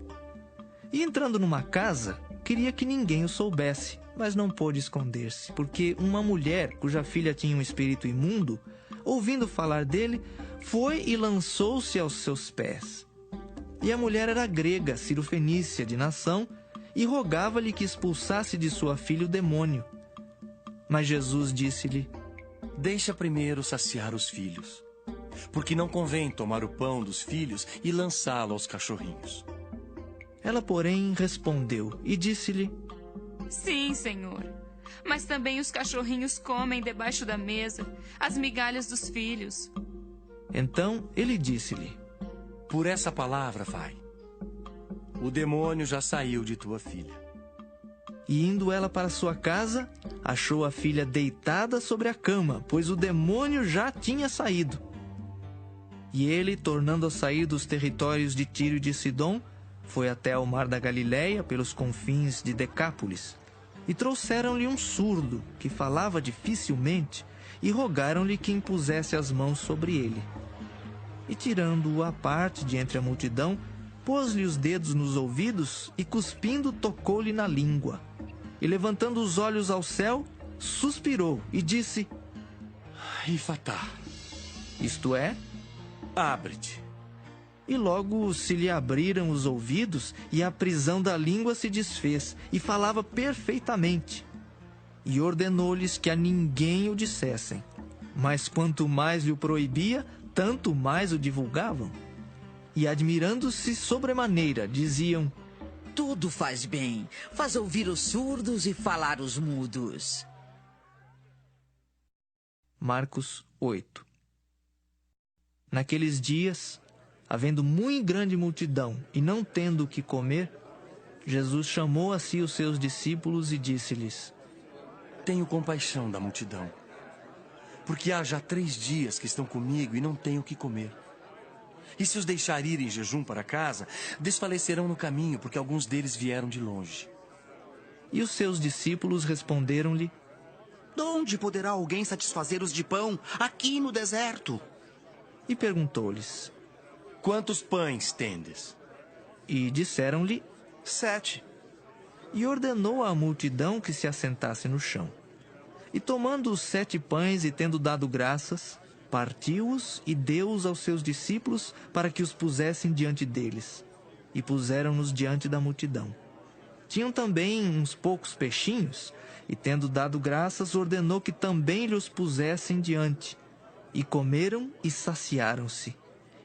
S1: E entrando numa casa, queria que ninguém o soubesse, mas não pôde esconder-se, porque uma mulher, cuja filha tinha um espírito imundo, ouvindo falar dele, foi e lançou-se aos seus pés. E a mulher era grega, cirofenícia de nação, e rogava-lhe que expulsasse de sua filha o demônio. Mas Jesus disse-lhe:
S5: Deixa primeiro saciar os filhos, porque não convém tomar o pão dos filhos e lançá-lo aos cachorrinhos.
S1: Ela, porém, respondeu e disse-lhe:
S19: Sim, Senhor, mas também os cachorrinhos comem debaixo da mesa as migalhas dos filhos.
S1: Então ele disse-lhe:
S5: Por essa palavra vai. O demônio já saiu de tua filha.
S1: E indo ela para sua casa, achou a filha deitada sobre a cama, pois o demônio já tinha saído. E ele, tornando a sair dos territórios de Tiro e de Sidom, foi até ao mar da Galileia, pelos confins de Decápolis. E trouxeram-lhe um surdo, que falava dificilmente, e rogaram-lhe que impusesse as mãos sobre ele. E tirando-o à parte de entre a multidão, pôs-lhe os dedos nos ouvidos e, cuspindo, tocou-lhe na língua. E, levantando os olhos ao céu, suspirou e disse:
S5: Efatá,
S1: isto é,
S5: abre-te.
S1: E logo se lhe abriram os ouvidos, e a prisão da língua se desfez, e falava perfeitamente. E ordenou-lhes que a ninguém o dissessem. Mas quanto mais lhe o proibia, tanto mais o divulgavam. E admirando-se sobremaneira, diziam:
S13: tudo faz bem, faz ouvir os surdos e falar os mudos.
S1: Marcos 8. Naqueles dias, havendo muito grande multidão e não tendo o que comer, Jesus chamou a si os seus discípulos e disse-lhes:
S5: tenho compaixão da multidão, porque há já 3 dias que estão comigo e não têm o que comer. E se os deixar ir em jejum para casa, desfalecerão no caminho, porque alguns deles vieram de longe.
S1: E os seus discípulos responderam-lhe:
S15: de onde poderá alguém satisfazer os de pão aqui no deserto?
S1: E perguntou-lhes:
S5: quantos pães tendes?
S1: E disseram-lhe:
S7: 7.
S1: E ordenou à multidão que se assentasse no chão. E tomando os 7 pães e tendo dado graças, partiu-os e deu-os aos seus discípulos para que os pusessem diante deles. E puseram-nos diante da multidão. Tinham também uns poucos peixinhos, e tendo dado graças, ordenou que também lhes pusessem diante. E comeram e saciaram-se.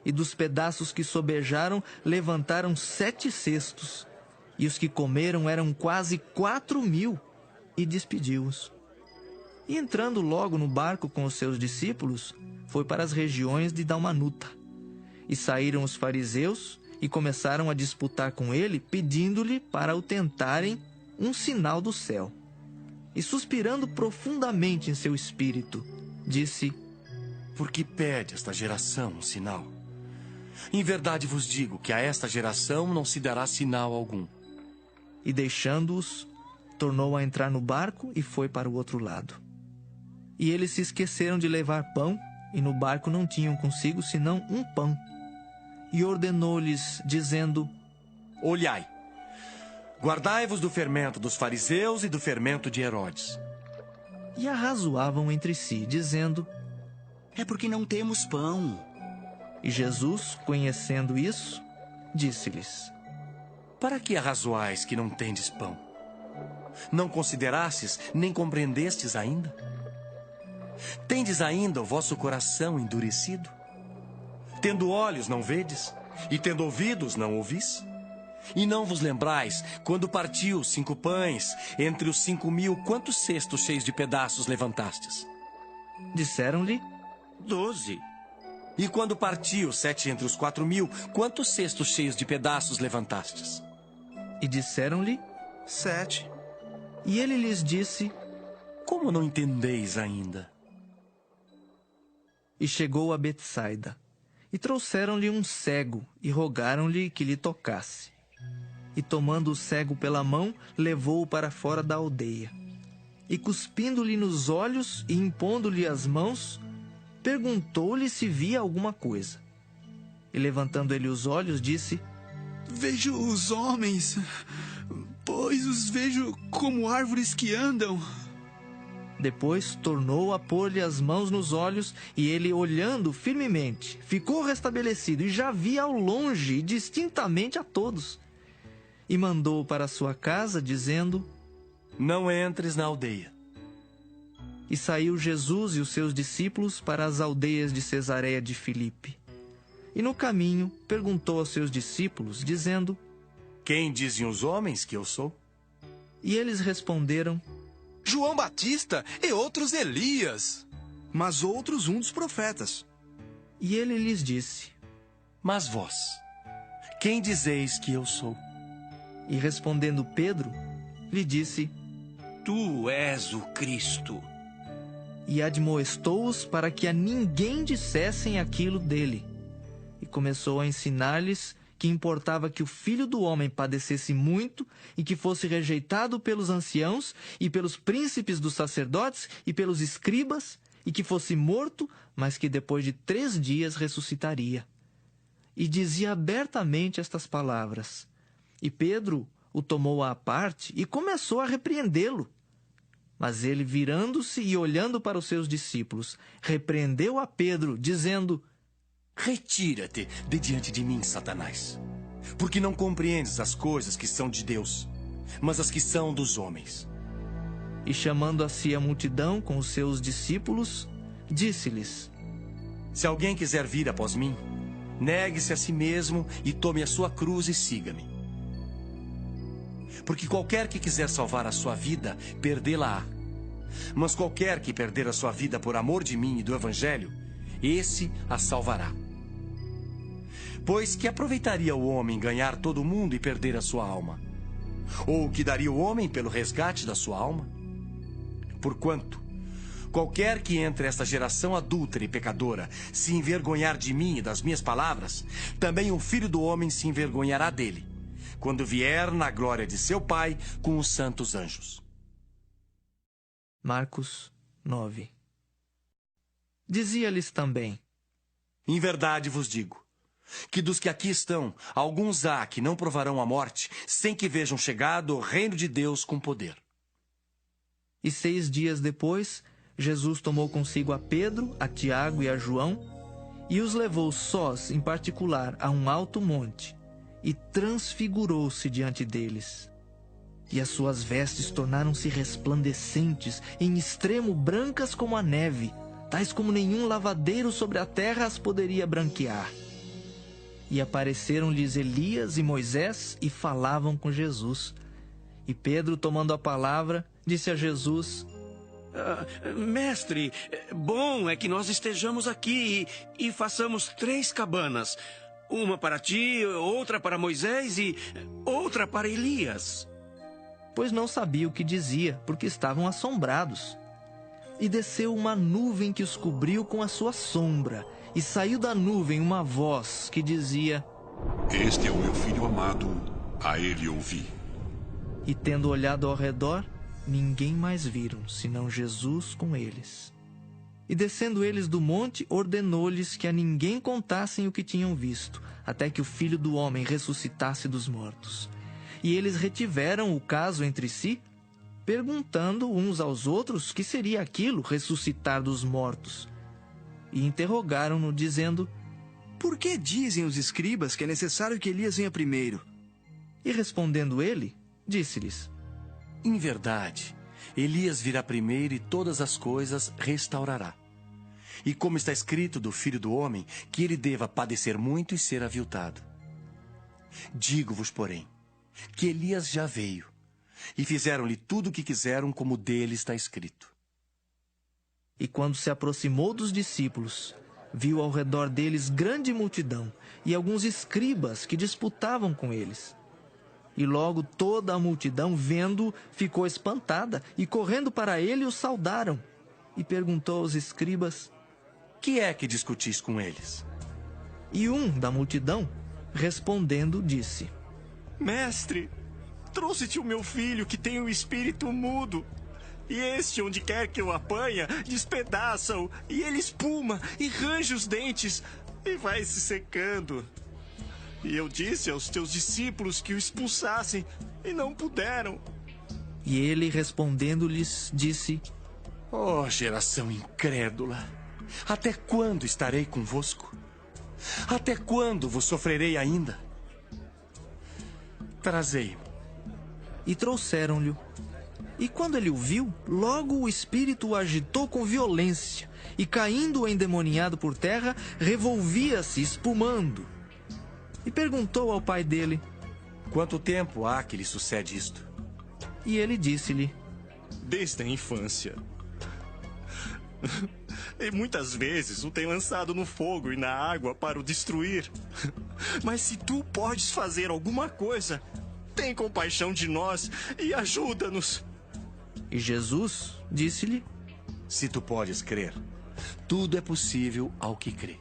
S1: E dos pedaços que sobejaram, levantaram 7 cestos. E os que comeram eram quase 4.000, e despediu-os. E entrando logo no barco com os seus discípulos, foi para as regiões de Dalmanuta. E saíram os fariseus e começaram a disputar com ele, pedindo-lhe para o tentarem um sinal do céu. E suspirando profundamente em seu espírito, disse:
S5: por que pede esta geração um sinal? Em verdade vos digo que a esta geração não se dará sinal algum.
S1: E deixando-os, tornou a entrar no barco e foi para o outro lado. E eles se esqueceram de levar pão, e no barco não tinham consigo senão um pão. E ordenou-lhes, dizendo:
S5: olhai, guardai-vos do fermento dos fariseus e do fermento de Herodes.
S1: E arrazoavam entre si, dizendo:
S15: é porque não temos pão.
S1: E Jesus, conhecendo isso, disse-lhes:
S5: para que arrazoais que não tendes pão? Não considerastes, nem compreendestes ainda? Tendes ainda o vosso coração endurecido? Tendo olhos, não vedes? E tendo ouvidos, não ouvis? E não vos lembrais, quando partiu 5 pães, entre os 5.000, quantos cestos cheios de pedaços levantastes?
S1: Disseram-lhe:
S15: 12.
S5: E quando partiu 7 entre os 4.000, quantos cestos cheios de pedaços levantastes?
S1: E disseram-lhe:
S7: 7.
S1: E ele lhes disse:
S5: como não entendeis ainda?
S1: E chegou a Betsaida, e trouxeram-lhe um cego, e rogaram-lhe que lhe tocasse. E tomando o cego pela mão, levou-o para fora da aldeia. E cuspindo-lhe nos olhos e impondo-lhe as mãos, perguntou-lhe se via alguma coisa. E levantando ele os olhos, disse:
S8: vejo os homens, pois os vejo como árvores que andam.
S1: Depois tornou a pôr-lhe as mãos nos olhos, e ele, olhando firmemente, ficou restabelecido, e já via ao longe e distintamente a todos. E mandou para sua casa, dizendo:
S5: não entres na aldeia.
S1: E saiu Jesus e os seus discípulos para as aldeias de Cesareia de Filipe. E no caminho perguntou aos seus discípulos, dizendo:
S5: quem dizem os homens que eu sou?
S1: E eles responderam:
S7: João Batista e outros Elias, mas outros um dos profetas.
S1: E ele lhes disse:
S5: mas vós, quem dizeis que eu sou?
S1: E respondendo Pedro, lhe disse:
S18: tu és o Cristo.
S1: E admoestou-os para que a ninguém dissessem aquilo dele. E começou a ensinar-lhes que importava que o Filho do Homem padecesse muito e que fosse rejeitado pelos anciãos e pelos príncipes dos sacerdotes e pelos escribas, e que fosse morto, mas que depois de 3 dias ressuscitaria. E dizia abertamente estas palavras. E Pedro o tomou à parte e começou a repreendê-lo. Mas ele, virando-se e olhando para os seus discípulos, repreendeu a Pedro, dizendo:
S5: retira-te de diante de mim, Satanás, porque não compreendes as coisas que são de Deus, mas as que são dos homens.
S1: E chamando a si a multidão com os seus discípulos, disse-lhes:
S5: Se alguém quiser vir após mim, negue-se a si mesmo e tome a sua cruz e siga-me. Porque qualquer que quiser salvar a sua vida, perdê-la-á. Mas qualquer que perder a sua vida por amor de mim e do Evangelho, esse a salvará. Pois que aproveitaria o homem ganhar todo o mundo e perder a sua alma? Ou o que daria o homem pelo resgate da sua alma? Porquanto, qualquer que entre esta geração adúltera e pecadora se envergonhar de mim e das minhas palavras, também o Filho do Homem se envergonhará dele, quando vier na glória de seu Pai com os santos anjos.
S1: Marcos 9. Dizia-lhes também:
S5: Em verdade vos digo, que dos que aqui estão, alguns há que não provarão a morte, sem que vejam chegado o reino de Deus com poder.
S1: E 6 dias depois, Jesus tomou consigo a Pedro, a Tiago e a João, e os levou sós, em particular, a um alto monte, e transfigurou-se diante deles. E as suas vestes tornaram-se resplandecentes, em extremo brancas como a neve, tais como nenhum lavadeiro sobre a terra as poderia branquear. E apareceram-lhes Elias e Moisés e falavam com Jesus. E Pedro, tomando a palavra, disse a Jesus:
S18: Mestre, bom é que nós estejamos aqui e façamos 3 cabanas. Uma para ti, outra para Moisés e outra para Elias.
S1: Pois não sabia o que dizia, porque estavam assombrados. E desceu uma nuvem que os cobriu com a sua sombra, e saiu da nuvem uma voz que dizia:
S4: Este é o meu filho amado, a ele ouvi.
S1: E tendo olhado ao redor, ninguém mais viram, senão Jesus com eles. E descendo eles do monte, ordenou-lhes que a ninguém contassem o que tinham visto, até que o Filho do Homem ressuscitasse dos mortos. E eles retiveram o caso entre si, perguntando uns aos outros que seria aquilo, ressuscitar dos mortos. E interrogaram-no, dizendo:
S7: Por que dizem os escribas que é necessário que Elias venha primeiro?
S1: E respondendo ele, disse-lhes:
S5: Em verdade, Elias virá primeiro e todas as coisas restaurará. E como está escrito do Filho do Homem, que ele deva padecer muito e ser aviltado. Digo-vos, porém, que Elias já veio, e fizeram-lhe tudo o que quiseram, como dele está escrito.
S1: E quando se aproximou dos discípulos, viu ao redor deles grande multidão, e alguns escribas que disputavam com eles. E logo toda a multidão, vendo-o, ficou espantada, e correndo para ele o saudaram. E perguntou aos escribas:
S5: Que é que discutis com eles?
S1: E um da multidão, respondendo, disse:
S6: Mestre, trouxe-te o meu filho que tem o espírito mudo. E este, onde quer que o apanha, despedaça-o, e ele espuma e range os dentes, e vai se secando. E eu disse aos teus discípulos que o expulsassem, e não puderam.
S1: E ele, respondendo-lhes, disse:
S5: Ó geração incrédula, até quando estarei convosco? Até quando vos sofrerei ainda? Trazei-mo.
S1: E trouxeram-lhe. E quando ele o viu, logo o espírito o agitou com violência, e caindo o endemoniado por terra, revolvia-se, espumando. E perguntou ao pai dele:
S5: Quanto tempo há que lhe sucede isto?
S1: E ele disse-lhe:
S6: Desde a infância. E muitas vezes o tem lançado no fogo e na água para o destruir. Mas se tu podes fazer alguma coisa, tem compaixão de nós e ajuda-nos.
S1: E Jesus disse-lhe:
S5: Se tu podes crer, tudo é possível ao que crê.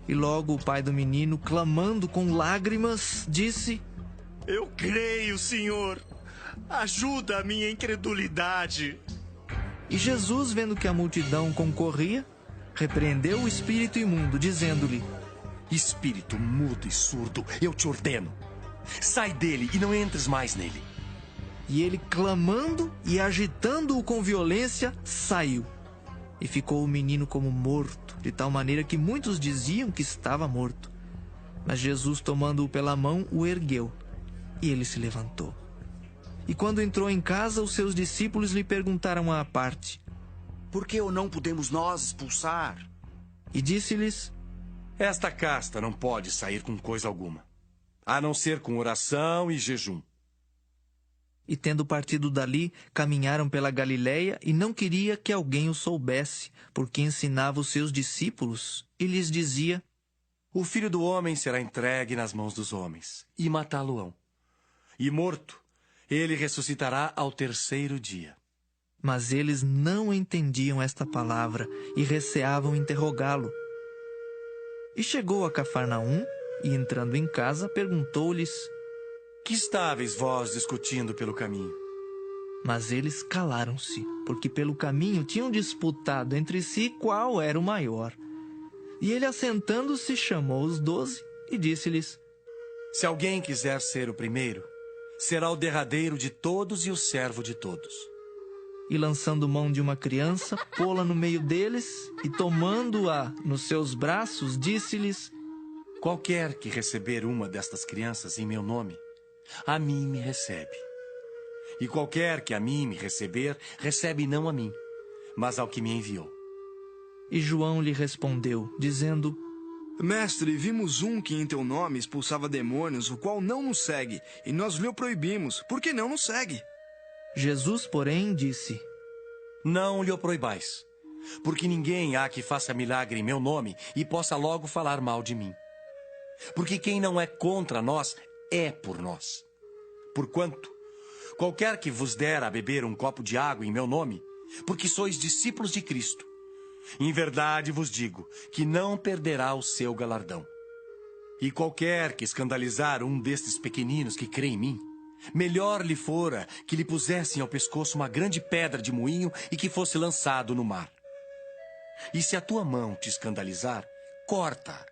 S1: E logo o pai do menino, clamando com lágrimas, disse:
S6: Eu creio, Senhor. Ajuda a minha incredulidade.
S1: E Jesus, vendo que a multidão concorria, repreendeu o espírito imundo, dizendo-lhe:
S5: Espírito mudo e surdo, eu te ordeno, sai dele e não entres mais nele.
S1: E ele, clamando e agitando-o com violência, saiu. E ficou o menino como morto, de tal maneira que muitos diziam que estava morto. Mas Jesus, tomando-o pela mão, o ergueu, e ele se levantou. E quando entrou em casa, os seus discípulos lhe perguntaram à parte:
S15: Por que o não podemos nós expulsar?
S1: E disse-lhes:
S5: Esta casta não pode sair com coisa alguma, a não ser com oração e jejum.
S1: E tendo partido dali, caminharam pela Galiléia, e não queria que alguém o soubesse, porque ensinava os seus discípulos, e lhes dizia:
S5: O Filho do Homem será entregue nas mãos dos homens, e matá-lo-ão. E morto, ele ressuscitará ao terceiro dia.
S1: Mas eles não entendiam esta palavra, e receavam interrogá-lo. E chegou a Cafarnaum, e entrando em casa, perguntou-lhes:
S5: Que estáveis vós discutindo pelo caminho?
S1: Mas eles calaram-se, porque pelo caminho tinham disputado entre si qual era o maior. E ele, assentando-se, chamou os 12 e disse-lhes:
S5: Se alguém quiser ser o primeiro, será o derradeiro de todos e o servo de todos.
S1: E lançando mão de uma criança, pô-la no meio deles, e tomando-a nos seus braços, disse-lhes:
S5: Qualquer que receber uma destas crianças em meu nome, a mim me recebe. E qualquer que a mim me receber, recebe não a mim, mas ao que me enviou.
S1: E João lhe respondeu, dizendo:
S7: Mestre, vimos um que em teu nome expulsava demônios, o qual não nos segue, e nós lhe o proibimos, porque não nos segue.
S1: Jesus, porém, disse:
S5: Não lhe o proibais, porque ninguém há que faça milagre em meu nome e possa logo falar mal de mim. Porque quem não é contra nós é por nós. Porquanto, qualquer que vos der a beber um copo de água em meu nome, porque sois discípulos de Cristo, em verdade vos digo que não perderá o seu galardão. E qualquer que escandalizar um destes pequeninos que crê em mim, melhor lhe fora que lhe pusessem ao pescoço uma grande pedra de moinho e que fosse lançado no mar. E se a tua mão te escandalizar, corta.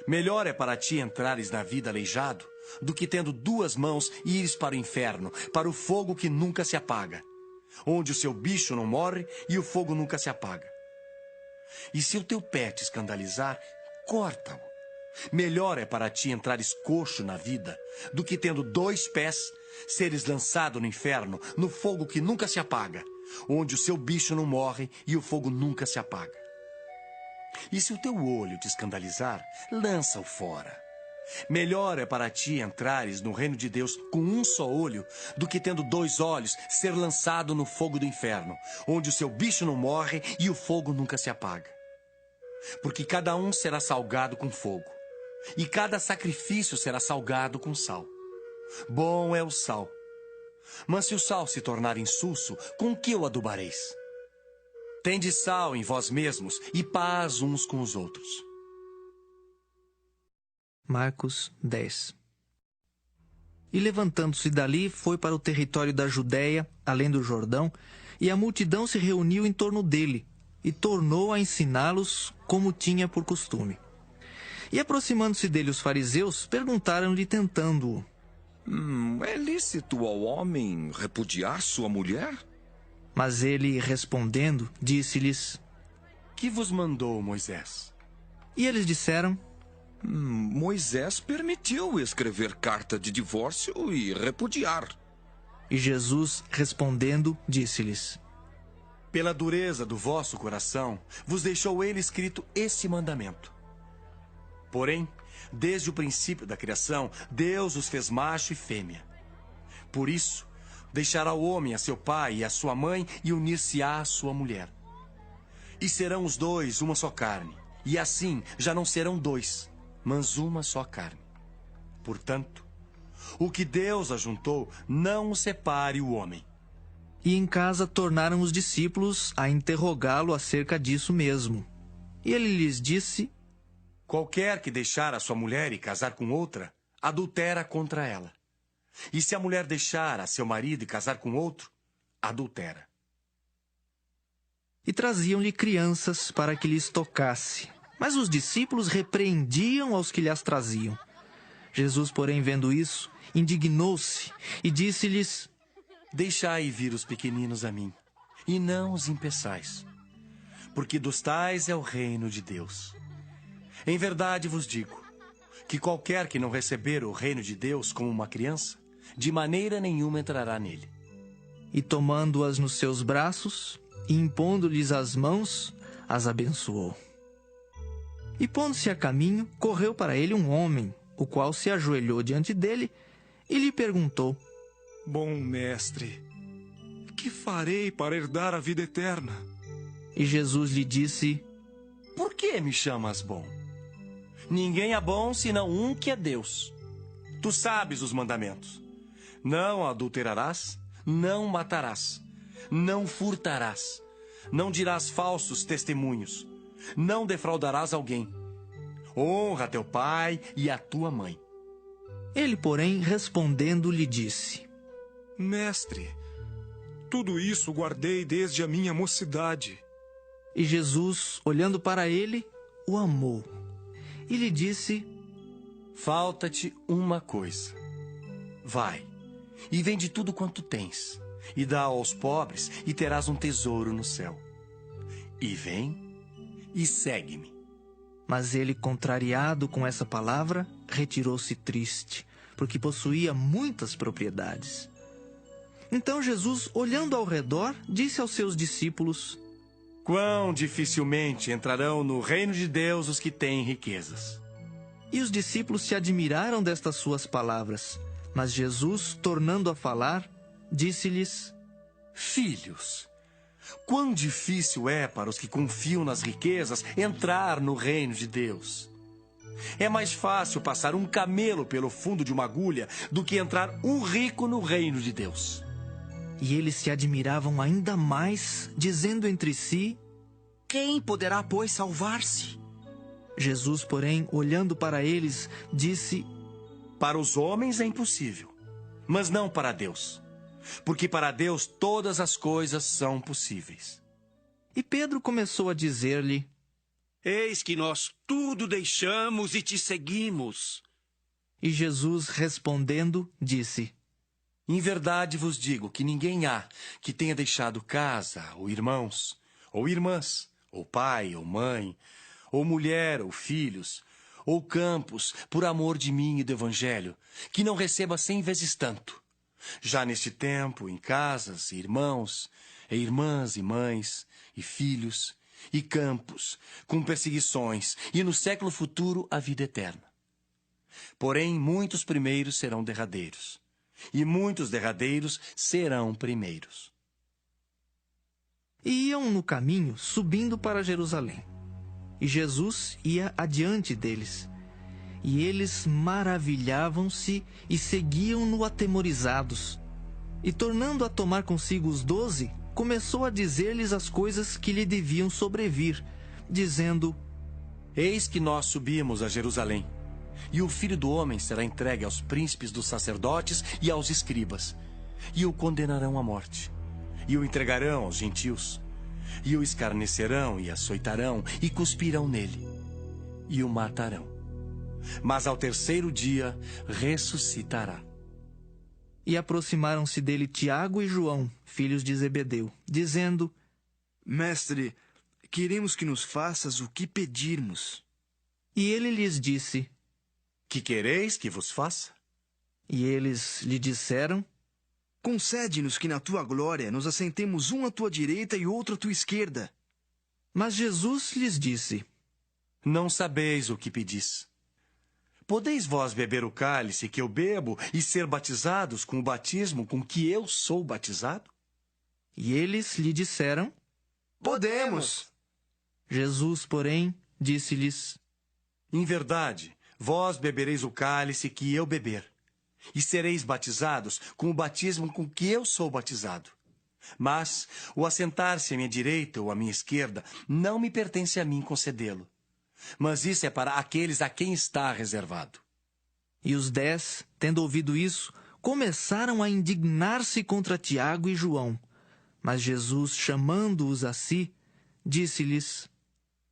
S5: Melhor é para ti entrares na vida aleijado do que tendo 2 mãos ires para o inferno, para o fogo que nunca se apaga, onde o seu bicho não morre e o fogo nunca se apaga. E se o teu pé te escandalizar, corta-o. Melhor é para ti entrares coxo na vida do que tendo 2 pés, seres lançado no inferno, no fogo que nunca se apaga, onde o seu bicho não morre e o fogo nunca se apaga. E se o teu olho te escandalizar, lança-o fora. Melhor é para ti entrares no reino de Deus com um só olho, do que tendo 2 olhos, ser lançado no fogo do inferno, onde o seu bicho não morre e o fogo nunca se apaga. Porque cada um será salgado com fogo, e cada sacrifício será salgado com sal. Bom é o sal. Mas se o sal se tornar insulso, com que o adubareis? Tende sal em vós mesmos e paz uns com os outros.
S1: Marcos 10. E levantando-se dali, foi para o território da Judéia, além do Jordão, e a multidão se reuniu em torno dele, e tornou a ensiná-los como tinha por costume. E aproximando-se dele os fariseus, perguntaram-lhe, tentando-o:
S11: É lícito ao homem repudiar sua mulher?
S1: Mas ele, respondendo, disse-lhes:
S5: Que vos mandou Moisés?
S1: E eles disseram:
S11: Moisés permitiu escrever carta de divórcio e repudiar.
S1: E Jesus, respondendo, disse-lhes:
S5: Pela dureza do vosso coração, vos deixou ele escrito este mandamento. Porém, desde o princípio da criação, Deus os fez macho e fêmea. Por isso, deixará o homem a seu pai e a sua mãe e unir-se-á à sua mulher. E serão os 2 uma só carne, e assim já não serão 2, mas uma só carne. Portanto, o que Deus ajuntou, não o separe o homem.
S1: E em casa tornaram os discípulos a interrogá-lo acerca disso mesmo. E ele lhes disse:
S5: Qualquer que deixar a sua mulher e casar com outra, adultera contra ela. E se a mulher deixar a seu marido e casar com outro, adultera.
S1: E traziam-lhe crianças para que lhes tocasse. Mas os discípulos repreendiam aos que lhes traziam. Jesus, porém, vendo isso, indignou-se e disse-lhes:
S5: Deixai vir os pequeninos a mim, e não os impeçais, porque dos tais é o reino de Deus. Em verdade vos digo, que qualquer que não receber o reino de Deus como uma criança, de maneira nenhuma entrará nele.
S1: E tomando-as nos seus braços, e impondo-lhes as mãos, as abençoou. E pondo-se a caminho, correu para ele um homem, o qual se ajoelhou diante dele e lhe perguntou:
S8: Bom mestre, que farei para herdar a vida eterna?
S1: E Jesus lhe disse:
S5: Por que me chamas bom? Ninguém é bom senão um que é Deus. Tu sabes os mandamentos. Não adulterarás, não matarás, não furtarás, não dirás falsos testemunhos, não defraudarás alguém. Honra teu pai e a tua mãe.
S1: Ele, porém, respondendo, lhe disse:
S8: Mestre, tudo isso guardei desde a minha mocidade.
S1: E Jesus, olhando para ele, o amou e lhe disse:
S5: Falta-te uma coisa. Vai, e vende tudo quanto tens, e dá aos pobres, e terás um tesouro no céu. E vem e segue-me.
S1: Mas ele, contrariado com essa palavra, retirou-se triste, porque possuía muitas propriedades. Então Jesus, olhando ao redor, disse aos seus discípulos:
S5: Quão dificilmente entrarão no reino de Deus os que têm riquezas.
S1: E os discípulos se admiraram destas suas palavras. Mas Jesus, tornando a falar, disse-lhes:
S5: Filhos, quão difícil é para os que confiam nas riquezas entrar no reino de Deus. É mais fácil passar um camelo pelo fundo de uma agulha do que entrar um rico no reino de Deus.
S1: E eles se admiravam ainda mais, dizendo entre si:
S15: Quem poderá, pois, salvar-se?
S1: Jesus, porém, olhando para eles, disse:
S5: Para os homens é impossível, mas não para Deus, porque para Deus todas as coisas são possíveis.
S1: E Pedro começou a dizer-lhe:
S18: Eis que nós tudo deixamos e te seguimos.
S1: E Jesus, respondendo, disse:
S5: Em verdade vos digo que ninguém há que tenha deixado casa, ou irmãos, ou irmãs, ou pai, ou mãe, ou mulher, ou filhos, ou campos, por amor de mim e do Evangelho, que não receba 100 vezes tanto. Já neste tempo, em casas, irmãos, e irmãs e mães, e filhos, e campos, com perseguições, e no século futuro a vida eterna. Porém, muitos primeiros serão derradeiros, e muitos derradeiros serão primeiros.
S1: E iam no caminho, subindo para Jerusalém. E Jesus ia adiante deles. E eles maravilhavam-se e seguiam-no atemorizados. E tornando a tomar consigo os 12, começou a dizer-lhes as coisas que lhe deviam sobrevir, dizendo:
S5: Eis que nós subimos a Jerusalém, e o Filho do Homem será entregue aos príncipes dos sacerdotes e aos escribas, e o condenarão à morte, e o entregarão aos gentios, e o escarnecerão e açoitarão, e cuspirão nele, e o matarão. Mas ao terceiro dia ressuscitará.
S1: E aproximaram-se dele Tiago e João, filhos de Zebedeu, dizendo:
S7: Mestre, queremos que nos faças o que pedirmos.
S1: E ele lhes disse:
S5: Que quereis que vos faça?
S1: E eles lhe disseram:
S7: Concede-nos que na tua glória nos assentemos um à tua direita e outro à tua esquerda.
S1: Mas Jesus lhes disse:
S5: Não sabeis o que pedis. Podeis vós beber o cálice que eu bebo e ser batizados com o batismo com que eu sou batizado?
S1: E eles lhe disseram:
S7: Podemos.
S1: Jesus, porém, disse-lhes:
S5: Em verdade, vós bebereis o cálice que eu beber, e sereis batizados com o batismo com que eu sou batizado. Mas o assentar-se à minha direita ou à minha esquerda não me pertence a mim concedê-lo. Mas isso é para aqueles a quem está reservado.
S1: E os 10, tendo ouvido isso, começaram a indignar-se contra Tiago e João. Mas Jesus, chamando-os a si, disse-lhes: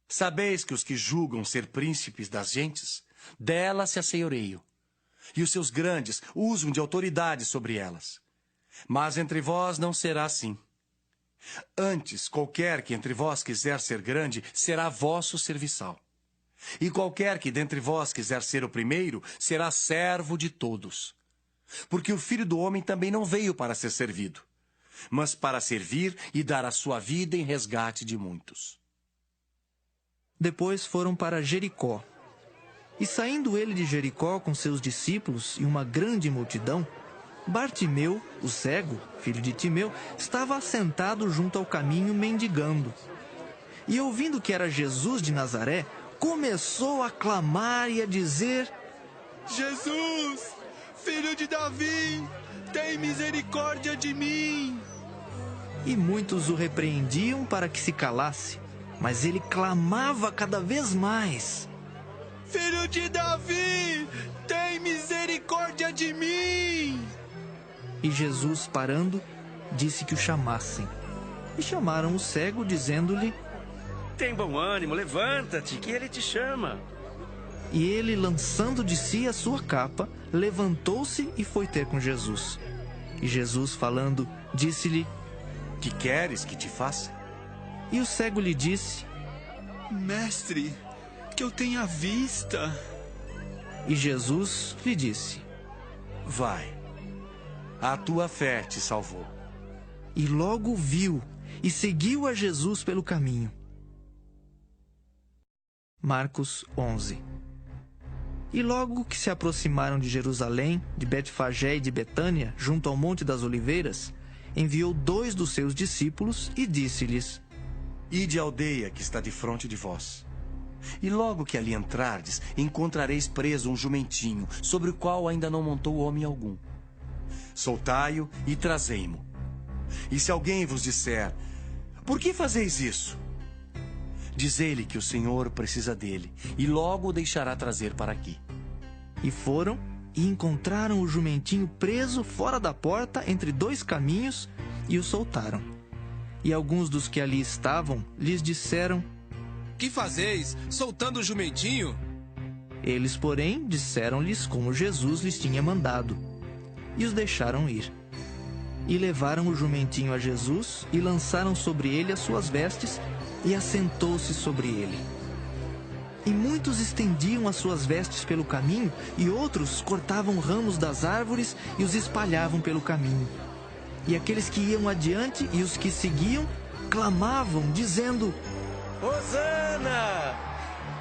S5: Sabeis que os que julgam ser príncipes das gentes, delas se assenhoreiam, e os seus grandes usam de autoridade sobre elas. Mas entre vós não será assim. Antes, qualquer que entre vós quiser ser grande, será vosso serviçal. E qualquer que dentre vós quiser ser o primeiro, será servo de todos. Porque o Filho do Homem também não veio para ser servido, mas para servir e dar a sua vida em resgate de muitos.
S1: Depois foram para Jericó. E saindo ele de Jericó com seus discípulos e uma grande multidão, Bartimeu, o cego, filho de Timeu, estava assentado junto ao caminho mendigando. E ouvindo que era Jesus de Nazaré, começou a clamar e a dizer:
S20: Jesus, filho de Davi, tem misericórdia de mim.
S1: E muitos o repreendiam para que se calasse, mas ele clamava cada vez mais:
S20: Filho de Davi, tem misericórdia de mim.
S1: E Jesus, parando, disse que o chamassem. E chamaram o cego, dizendo-lhe:
S18: Tem bom ânimo, levanta-te, que ele te chama.
S1: E ele, lançando de si a sua capa, levantou-se e foi ter com Jesus. E Jesus, falando, disse-lhe:
S5: Que queres que te faça?
S1: E o cego lhe disse:
S20: Mestre, que eu tenha vista.
S1: E Jesus lhe disse:
S5: Vai, a tua fé te salvou.
S1: E logo viu e seguiu a Jesus pelo caminho. Marcos 11. E logo que se aproximaram de Jerusalém, de Betfagé e de Betânia, junto ao Monte das Oliveiras, enviou 2 dos seus discípulos e disse-lhes:
S5: Ide à aldeia que está defronte de vós. E logo que ali entrardes, encontrareis preso um jumentinho, sobre o qual ainda não montou homem algum. Soltai-o e trazei-mo. E se alguém vos disser: Por que fazeis isso? Dizei-lhe que o Senhor precisa dele, e logo o deixará trazer para aqui.
S1: E foram e encontraram o jumentinho preso fora da porta entre 2 caminhos e o soltaram. E alguns dos que ali estavam lhes disseram:
S20: Que fazeis, soltando o jumentinho?
S1: Eles, porém, disseram-lhes como Jesus lhes tinha mandado, e os deixaram ir. E levaram o jumentinho a Jesus e lançaram sobre ele as suas vestes, e assentou-se sobre ele. E muitos estendiam as suas vestes pelo caminho, e outros cortavam ramos das árvores e os espalhavam pelo caminho. E aqueles que iam adiante e os que seguiam clamavam, dizendo:
S18: Hosana!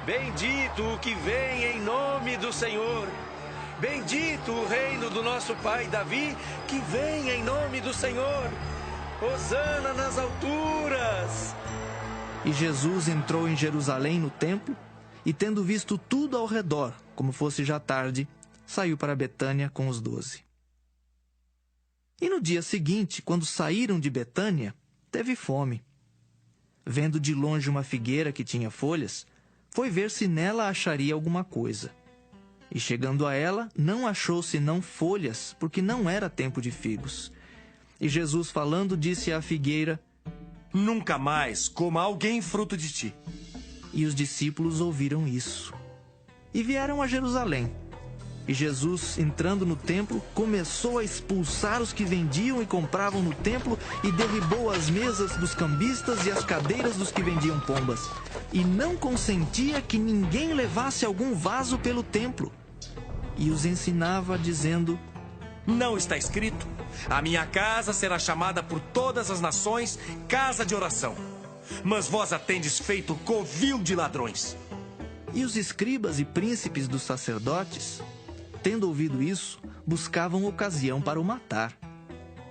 S18: Bendito o que vem em nome do Senhor. Bendito o reino do nosso pai Davi, que vem em nome do Senhor. Hosana nas alturas!
S1: E Jesus entrou em Jerusalém no templo, e tendo visto tudo ao redor, como fosse já tarde, saiu para Betânia com os 12. E no dia seguinte, quando saíram de Betânia, teve fome. Vendo de longe uma figueira que tinha folhas, foi ver se nela acharia alguma coisa. E chegando a ela, não achou senão folhas, porque não era tempo de figos. E Jesus, falando, disse à figueira:
S5: Nunca mais coma alguém fruto de ti.
S1: E os discípulos ouviram isso. E vieram a Jerusalém. E Jesus, entrando no templo, começou a expulsar os que vendiam e compravam no templo e derribou as mesas dos cambistas e as cadeiras dos que vendiam pombas. E não consentia que ninguém levasse algum vaso pelo templo. E os ensinava, dizendo:
S5: Não está escrito: A minha casa será chamada por todas as nações casa de oração. Mas vós a tendes feito covil de ladrões.
S1: E os escribas e príncipes dos sacerdotes, tendo ouvido isso, buscavam ocasião para o matar,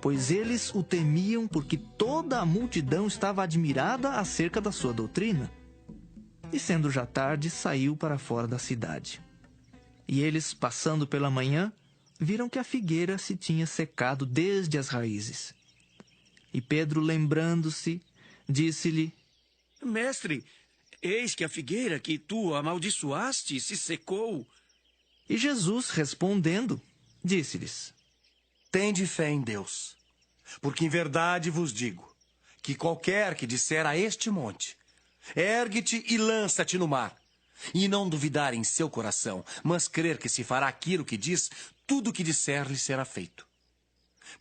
S1: pois eles o temiam, porque toda a multidão estava admirada acerca da sua doutrina. E sendo já tarde, saiu para fora da cidade. E eles, passando pela manhã, viram que a figueira se tinha secado desde as raízes. E Pedro, lembrando-se, disse-lhe:
S18: Mestre, eis que a figueira que tu amaldiçoaste se secou.
S1: E Jesus, respondendo, disse-lhes:
S5: Tende fé em Deus, porque em verdade vos digo, que qualquer que disser a este monte: Ergue-te e lança-te no mar, e não duvidar em seu coração, mas crer que se fará aquilo que diz, tudo o que disser lhe será feito.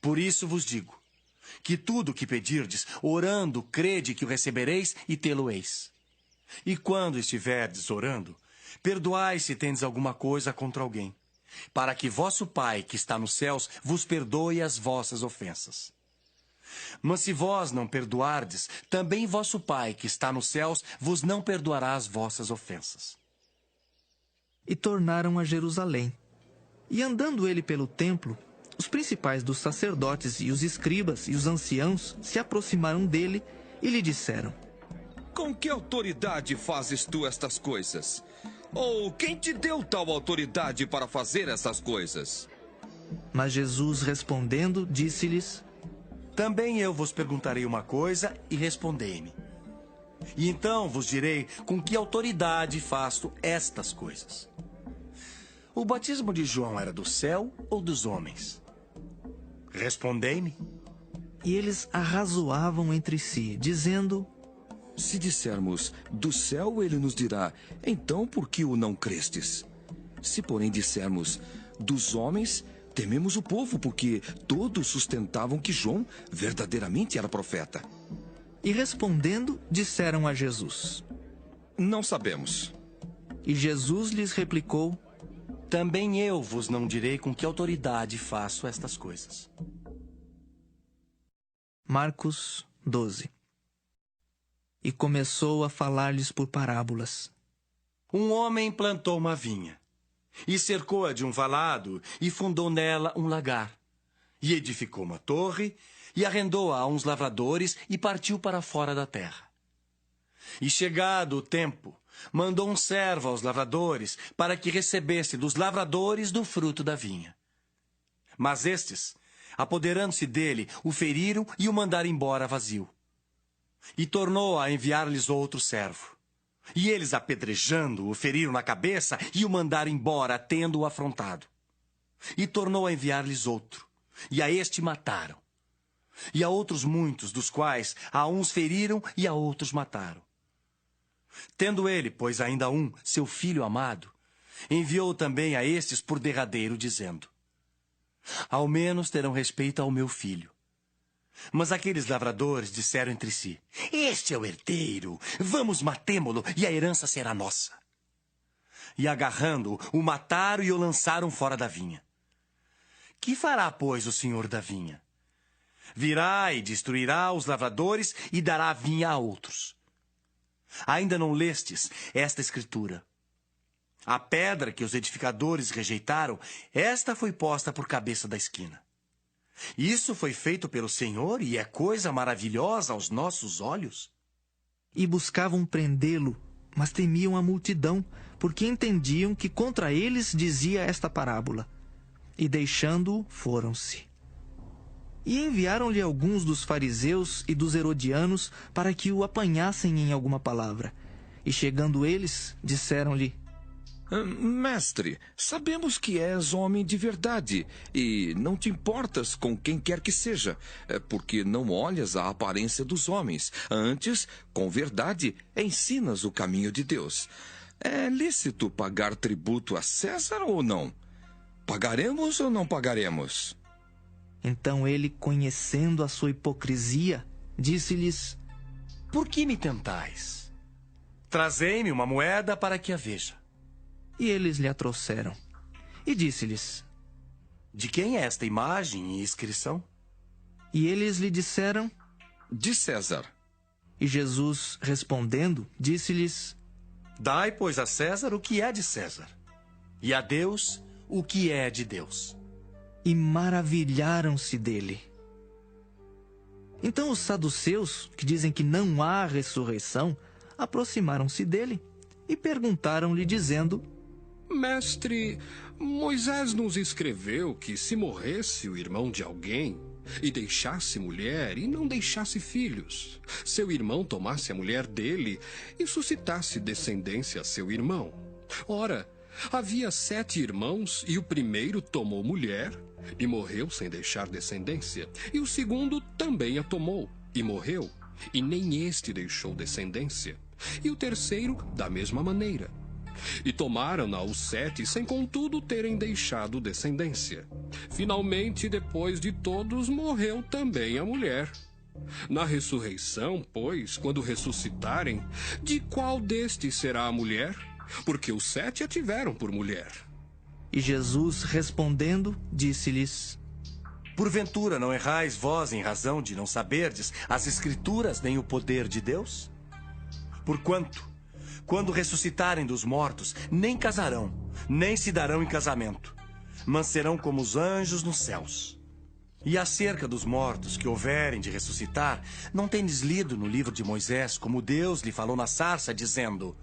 S5: Por isso vos digo, que tudo o que pedirdes, orando, crede que o recebereis e tê-lo-eis. E quando estiverdes orando, perdoai se tendes alguma coisa contra alguém, para que vosso Pai, que está nos céus, vos perdoe as vossas ofensas. Mas se vós não perdoardes, também vosso Pai, que está nos céus, vos não perdoará as vossas ofensas.
S1: E tornaram a Jerusalém. E andando ele pelo templo, os principais dos sacerdotes e os escribas e os anciãos se aproximaram dele e lhe disseram:
S11: Com que autoridade fazes tu estas coisas? Ou quem te deu tal autoridade para fazer essas coisas?
S1: Mas Jesus, respondendo, disse-lhes:
S5: Também eu vos perguntarei uma coisa e respondei-me. E então vos direi com que autoridade faço estas coisas. O batismo de João era do céu ou dos homens? Respondei-me.
S1: E eles arrazoavam entre si, dizendo:
S11: Se dissermos do céu, ele nos dirá, então por que o não crestes? Se porém dissermos dos homens, tememos o povo, porque todos sustentavam que João verdadeiramente era profeta.
S1: E respondendo, disseram a Jesus:
S11: Não sabemos.
S1: E Jesus lhes replicou:
S5: Também eu vos não direi com que autoridade faço estas coisas.
S1: Marcos 12. E começou a falar-lhes por parábolas.
S5: Um homem plantou uma vinha, e cercou-a de um valado, e fundou nela um lagar. E edificou uma torre, e arrendou-a a uns lavradores, e partiu para fora da terra. E chegado o tempo, mandou um servo aos lavradores, para que recebesse dos lavradores do fruto da vinha. Mas estes, apoderando-se dele, o feriram e o mandaram embora vazio. E tornou a enviar-lhes outro servo. E eles, apedrejando, o feriram na cabeça e o mandaram embora, tendo-o afrontado. E tornou a enviar-lhes outro, e a este mataram. E a outros muitos, dos quais a uns feriram e a outros mataram. Tendo ele, pois ainda um, seu filho amado, enviou também a estes por derradeiro, dizendo: Ao menos terão respeito ao meu filho. Mas aqueles lavradores disseram entre si: Este é o herdeiro, vamos matemo-lo e a herança será nossa. E agarrando-o, o mataram e o lançaram fora da vinha. Que fará, pois, o senhor da vinha? Virá e destruirá os lavradores e dará a vinha a outros. Ainda não lestes esta escritura? A pedra que os edificadores rejeitaram, esta foi posta por cabeça da esquina. Isso foi feito pelo Senhor e é coisa maravilhosa aos nossos olhos.
S1: E buscavam prendê-lo, mas temiam a multidão, porque entendiam que contra eles dizia esta parábola. E deixando-o, foram-se. E enviaram-lhe alguns dos fariseus e dos herodianos para que o apanhassem em alguma palavra. E chegando eles, disseram-lhe:
S11: Mestre, sabemos que és homem de verdade e não te importas com quem quer que seja, porque não olhas a aparência dos homens. Antes, com verdade, ensinas o caminho de Deus. É lícito pagar tributo a César ou não? Pagaremos ou não pagaremos?
S1: Então ele, conhecendo a sua hipocrisia, disse-lhes:
S5: Por que me tentais? Trazei-me uma moeda para que a veja.
S1: E eles lhe a trouxeram. E disse-lhes:
S5: De quem é esta imagem e inscrição?
S1: E eles lhe disseram:
S11: De César.
S1: E Jesus, respondendo, disse-lhes:
S5: Dai, pois, a César o que é de César, e a Deus o que é de Deus.
S1: E maravilharam-se dele. Então os saduceus, que dizem que não há ressurreição, aproximaram-se dele e perguntaram-lhe, dizendo:
S14: Mestre, Moisés nos escreveu que se morresse o irmão de alguém e deixasse mulher e não deixasse filhos, seu irmão tomasse a mulher dele e suscitasse descendência a seu irmão. Ora, havia 7 irmãos e o primeiro tomou mulher e morreu sem deixar descendência, e o segundo também a tomou e morreu, e nem este deixou descendência, e o terceiro da mesma maneira. E tomaram-na os 7, sem contudo terem deixado descendência. Finalmente, depois de todos, morreu também a mulher. Na ressurreição, pois, quando ressuscitarem, de qual destes será a mulher? Porque os 7 a tiveram por mulher.
S1: E Jesus, respondendo, disse-lhes:
S5: Porventura não errais vós em razão de não saberdes as Escrituras nem o poder de Deus? Porquanto, quando ressuscitarem dos mortos, nem casarão, nem se darão em casamento, mas serão como os anjos nos céus. E acerca dos mortos que houverem de ressuscitar, não tendes lido no livro de Moisés como Deus lhe falou na sarça, dizendo: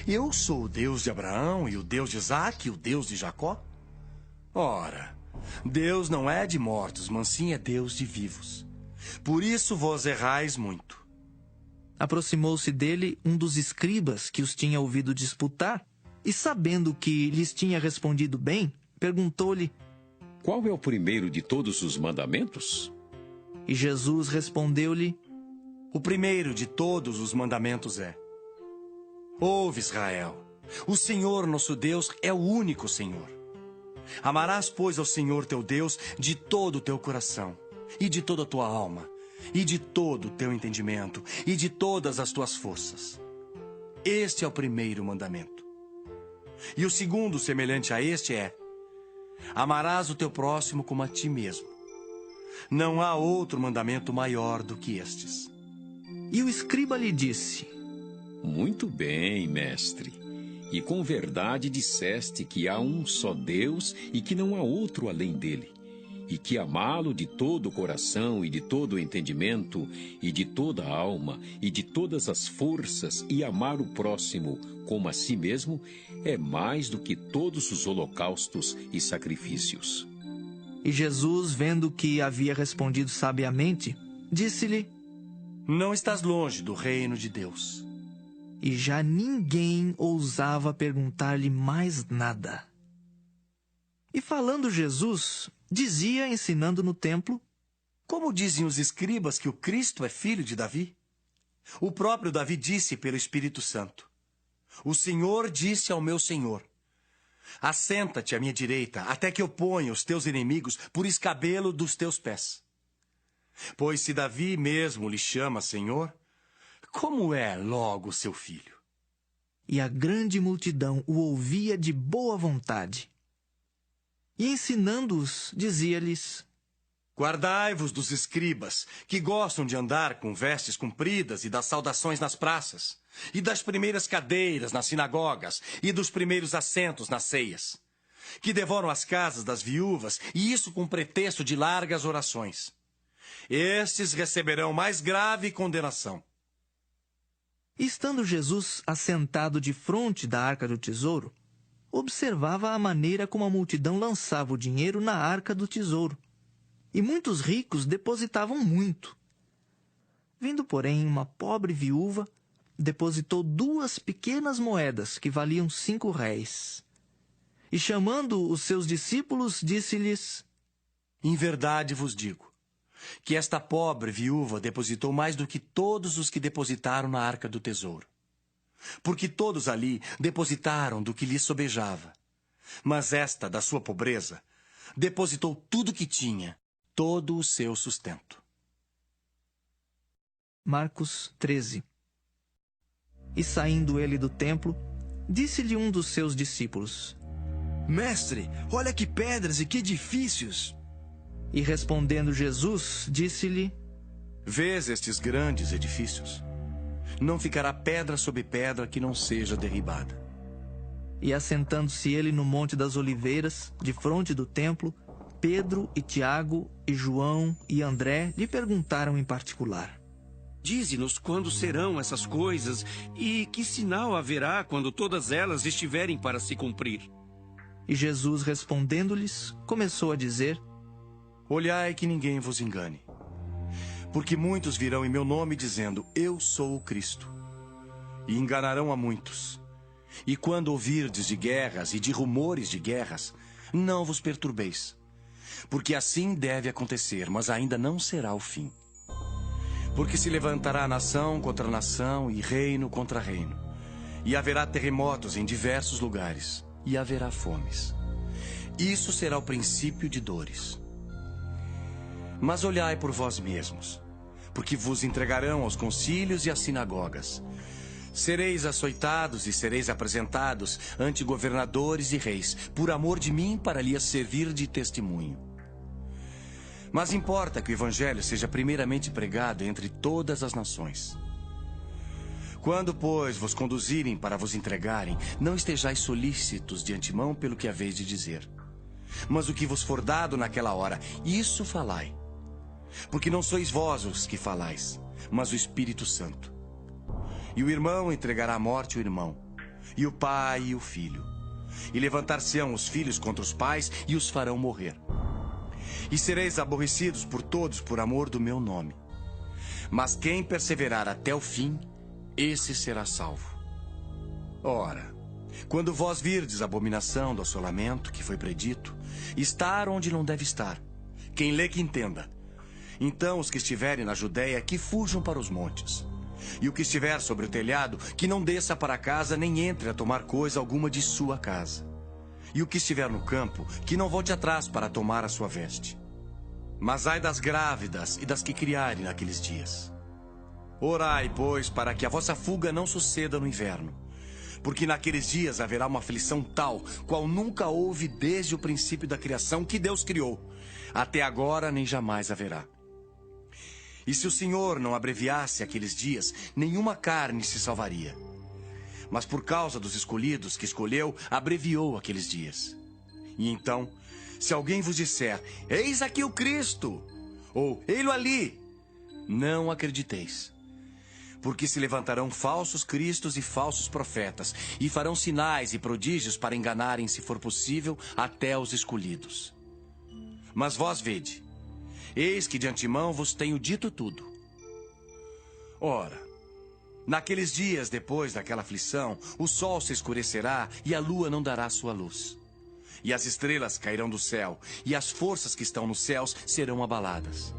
S5: Eu sou o Deus de Abraão e o Deus de Isaque e o Deus de Jacó? Ora, Deus não é de mortos, mas sim é Deus de vivos. Por isso vós errais muito.
S1: Aproximou-se dele um dos escribas que os tinha ouvido disputar, e sabendo que lhes tinha respondido bem, perguntou-lhe:
S21: Qual é o primeiro de todos os mandamentos?
S1: E Jesus respondeu-lhe:
S5: O primeiro de todos os mandamentos é: Ouve, Israel, o Senhor nosso Deus é o único Senhor. Amarás, pois, ao Senhor teu Deus de todo o teu coração, e de toda a tua alma, e de todo o teu entendimento, e de todas as tuas forças. Este é o primeiro mandamento. E o segundo, semelhante a este, é: Amarás o teu próximo como a ti mesmo. Não há outro mandamento maior do que estes.
S1: E o escriba lhe disse:
S21: Muito bem, mestre. E com verdade disseste que há um só Deus e que não há outro além dele, e que amá-lo de todo o coração e de todo o entendimento e de toda a alma e de todas as forças e amar o próximo como a si mesmo é mais do que todos os holocaustos e sacrifícios.
S1: E Jesus, vendo que havia respondido sabiamente, disse-lhe:
S5: Não estás longe do reino de Deus.
S1: E já ninguém ousava perguntar-lhe mais nada. E falando Jesus, dizia, ensinando no templo:
S5: Como dizem os escribas que o Cristo é filho de Davi? O próprio Davi disse pelo Espírito Santo: O Senhor disse ao meu Senhor: Assenta-te à minha direita, até que eu ponha os teus inimigos por escabelo dos teus pés. Pois se Davi mesmo lhe chama Senhor, como é logo seu filho?
S1: E a grande multidão o ouvia de boa vontade. E ensinando-os, dizia-lhes:
S5: Guardai-vos dos escribas, que gostam de andar com vestes compridas e das saudações nas praças, e das primeiras cadeiras nas sinagogas, e dos primeiros assentos nas ceias, que devoram as casas das viúvas, e isso com pretexto de largas orações. Estes receberão mais grave condenação.
S1: Estando Jesus assentado defronte da arca do tesouro, observava a maneira como a multidão lançava o dinheiro na arca do tesouro, e muitos ricos depositavam muito. Vindo, porém, uma pobre viúva, depositou 2 pequenas moedas que valiam 5 réis. E chamando os seus discípulos, disse-lhes:
S5: Em verdade vos digo, que esta pobre viúva depositou mais do que todos os que depositaram na arca do tesouro. Porque todos ali depositaram do que lhes sobejava. Mas esta, da sua pobreza, depositou tudo que tinha, todo o seu sustento.
S1: Marcos 13. E saindo ele do templo, disse-lhe um dos seus discípulos:
S7: Mestre, olha que pedras e que edifícios!
S1: E respondendo Jesus, disse-lhe:
S5: Vês estes grandes edifícios? Não ficará pedra sobre pedra que não seja derribada.
S1: E assentando-se ele no Monte das Oliveiras, defronte do templo, Pedro e Tiago e João e André lhe perguntaram em particular:
S18: Dize-nos quando serão essas coisas e que sinal haverá quando todas elas estiverem para se cumprir.
S1: E Jesus, respondendo-lhes, começou a dizer:
S5: Olhai que ninguém vos engane. Porque muitos virão em meu nome dizendo: Eu sou o Cristo. E enganarão a muitos. E quando ouvirdes de guerras e de rumores de guerras, não vos perturbeis. Porque assim deve acontecer, mas ainda não será o fim. Porque se levantará nação contra nação e reino contra reino. E haverá terremotos em diversos lugares. E haverá fomes. Isso será o princípio de dores. Mas olhai por vós mesmos, porque vos entregarão aos concílios e às sinagogas. Sereis açoitados e sereis apresentados ante governadores e reis, por amor de mim, para lhes servir de testemunho. Mas importa que o evangelho seja primeiramente pregado entre todas as nações. Quando, pois, vos conduzirem para vos entregarem, não estejais solícitos de antemão pelo que haveis de dizer. Mas o que vos for dado naquela hora, isso falai. Porque não sois vós os que falais, mas o Espírito Santo. E o irmão entregará à morte o irmão, e o pai e o filho. E levantar-se-ão os filhos contra os pais e os farão morrer. E sereis aborrecidos por todos por amor do meu nome. Mas quem perseverar até o fim, esse será salvo. Ora, quando vós virdes a abominação do assolamento que foi predito, estar onde não deve estar. Quem lê que entenda. Então os que estiverem na Judéia, que fujam para os montes. E o que estiver sobre o telhado, que não desça para casa, nem entre a tomar coisa alguma de sua casa. E o que estiver no campo, que não volte atrás para tomar a sua veste. Mas ai das grávidas e das que criarem naqueles dias. Orai, pois, para que a vossa fuga não suceda no inverno. Porque naqueles dias haverá uma aflição tal, qual nunca houve desde o princípio da criação que Deus criou. Até agora nem jamais haverá. E se o Senhor não abreviasse aqueles dias, nenhuma carne se salvaria. Mas por causa dos escolhidos que escolheu, abreviou aqueles dias. E então, se alguém vos disser, eis aqui o Cristo, ou ei-lo ali, não acrediteis. Porque se levantarão falsos cristos e falsos profetas, e farão sinais e prodígios para enganarem, se for possível, até os escolhidos. Mas vós vede, eis que de antemão vos tenho dito tudo. Ora, naqueles dias depois daquela aflição, o sol se escurecerá e a lua não dará sua luz. E as estrelas cairão do céu, e as forças que estão nos céus serão abaladas.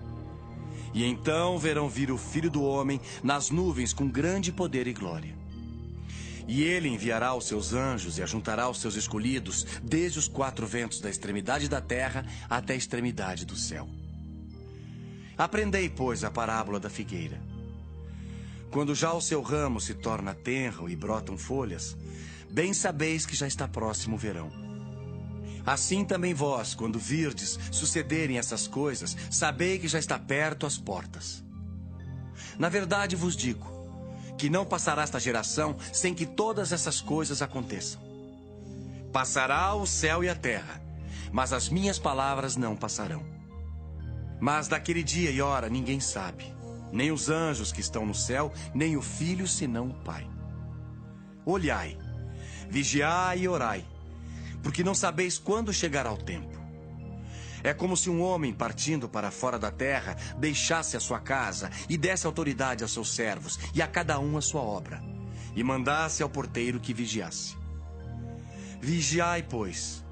S5: E então verão vir o Filho do Homem nas nuvens com grande poder e glória. E ele enviará os seus anjos e ajuntará os seus escolhidos, desde os quatro ventos da extremidade da terra até a extremidade do céu. Aprendei, pois, a parábola da figueira. Quando já o seu ramo se torna tenro e brotam folhas, bem sabeis que já está próximo o verão. Assim também vós, quando virdes sucederem essas coisas, sabei que já está perto as portas. Na verdade vos digo, que não passará esta geração sem que todas essas coisas aconteçam. Passará o céu e a terra, mas as minhas palavras não passarão. Mas daquele dia e hora ninguém sabe, nem os anjos que estão no céu, nem o Filho, senão o Pai. Olhai, vigiai e orai, porque não sabeis quando chegará o tempo. É como se um homem, partindo para fora da terra, deixasse a sua casa e desse autoridade aos seus servos, e a cada um a sua obra, e mandasse ao porteiro que vigiasse. Vigiai, pois,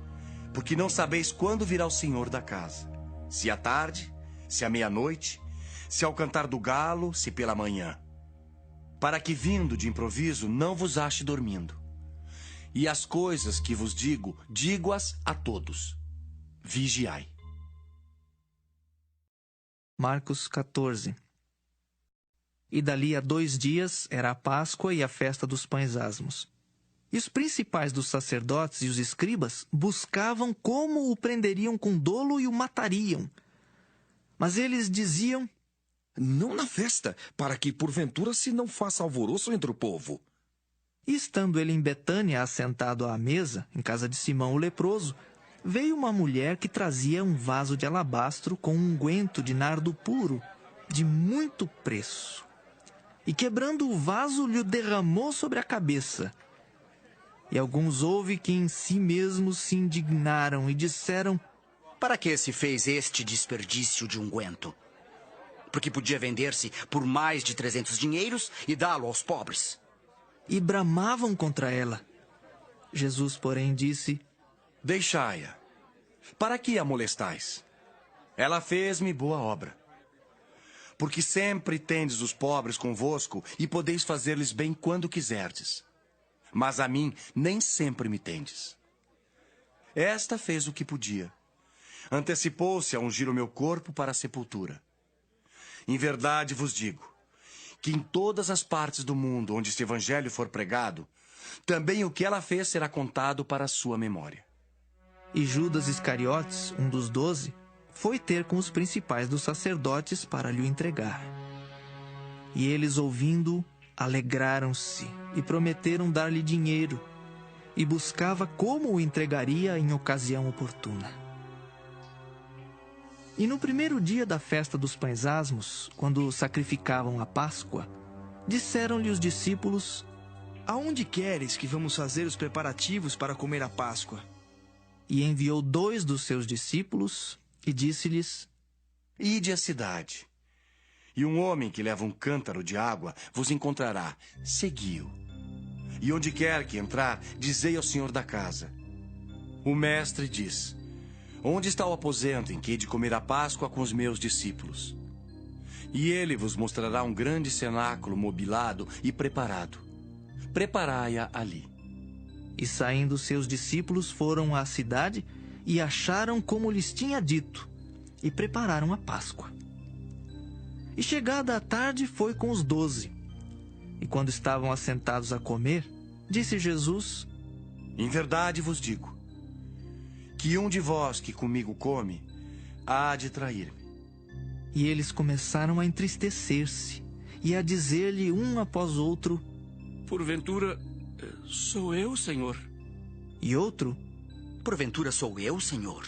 S5: porque não sabeis quando virá o Senhor da casa, se à tarde, se à meia-noite, se ao cantar do galo, se pela manhã, para que, vindo de improviso, não vos ache dormindo. E as coisas que vos digo, digo-as a todos. Vigiai.
S1: Marcos 14. E dali a 2 dias era a Páscoa e a festa dos pães asmos. E os principais dos sacerdotes e os escribas buscavam como o prenderiam com dolo e o matariam. Mas eles diziam,
S11: não na festa, para que porventura se não faça alvoroço entre o povo.
S1: E estando ele em Betânia, assentado à mesa, em casa de Simão o leproso, veio uma mulher que trazia um vaso de alabastro com um unguento de nardo puro, de muito preço. E quebrando o vaso, lhe o derramou sobre a cabeça. E alguns houve que em si mesmos se indignaram e disseram,
S15: para que se fez este desperdício de unguento? Porque podia vender-se por mais de 300 dinheiros e dá-lo aos pobres.
S1: E bramavam contra ela. Jesus, porém, disse,
S5: deixai-a. Para que a molestais? Ela fez-me boa obra. Porque sempre tendes os pobres convosco e podeis fazer-lhes bem quando quiserdes. Mas a mim nem sempre me tendes. Esta fez o que podia. Antecipou-se a ungir o meu corpo para a sepultura. Em verdade vos digo, que em todas as partes do mundo onde este evangelho for pregado, também o que ela fez será contado para a sua memória.
S1: E Judas Iscariotes, um dos 12, foi ter com os principais dos sacerdotes para lhe entregar. E eles, ouvindo, alegraram-se e prometeram dar-lhe dinheiro, e buscava como o entregaria em ocasião oportuna. E no primeiro dia da festa dos pães asmos, quando sacrificavam a Páscoa, disseram-lhe os discípulos:
S7: Aonde queres que vamos fazer os preparativos para comer a Páscoa?
S1: E enviou 2 dos seus discípulos e disse-lhes:
S5: Ide à cidade, e um homem que leva um cântaro de água vos encontrará. Segui-o. E onde quer que entrar, dizei ao senhor da casa: O mestre diz: Onde está o aposento em que hei de comer a Páscoa com os meus discípulos? E ele vos mostrará um grande cenáculo mobilado e preparado. Preparai-a ali.
S1: E saindo seus discípulos foram à cidade e acharam como lhes tinha dito, e prepararam a Páscoa. E chegada a tarde foi com os 12. E quando estavam assentados a comer, disse Jesus:
S5: Em verdade vos digo, que um de vós que comigo come, há de trair-me.
S1: E eles começaram a entristecer-se, e a dizer-lhe um após outro:
S18: Porventura, sou eu, Senhor?
S1: E outro:
S15: Porventura sou eu, Senhor?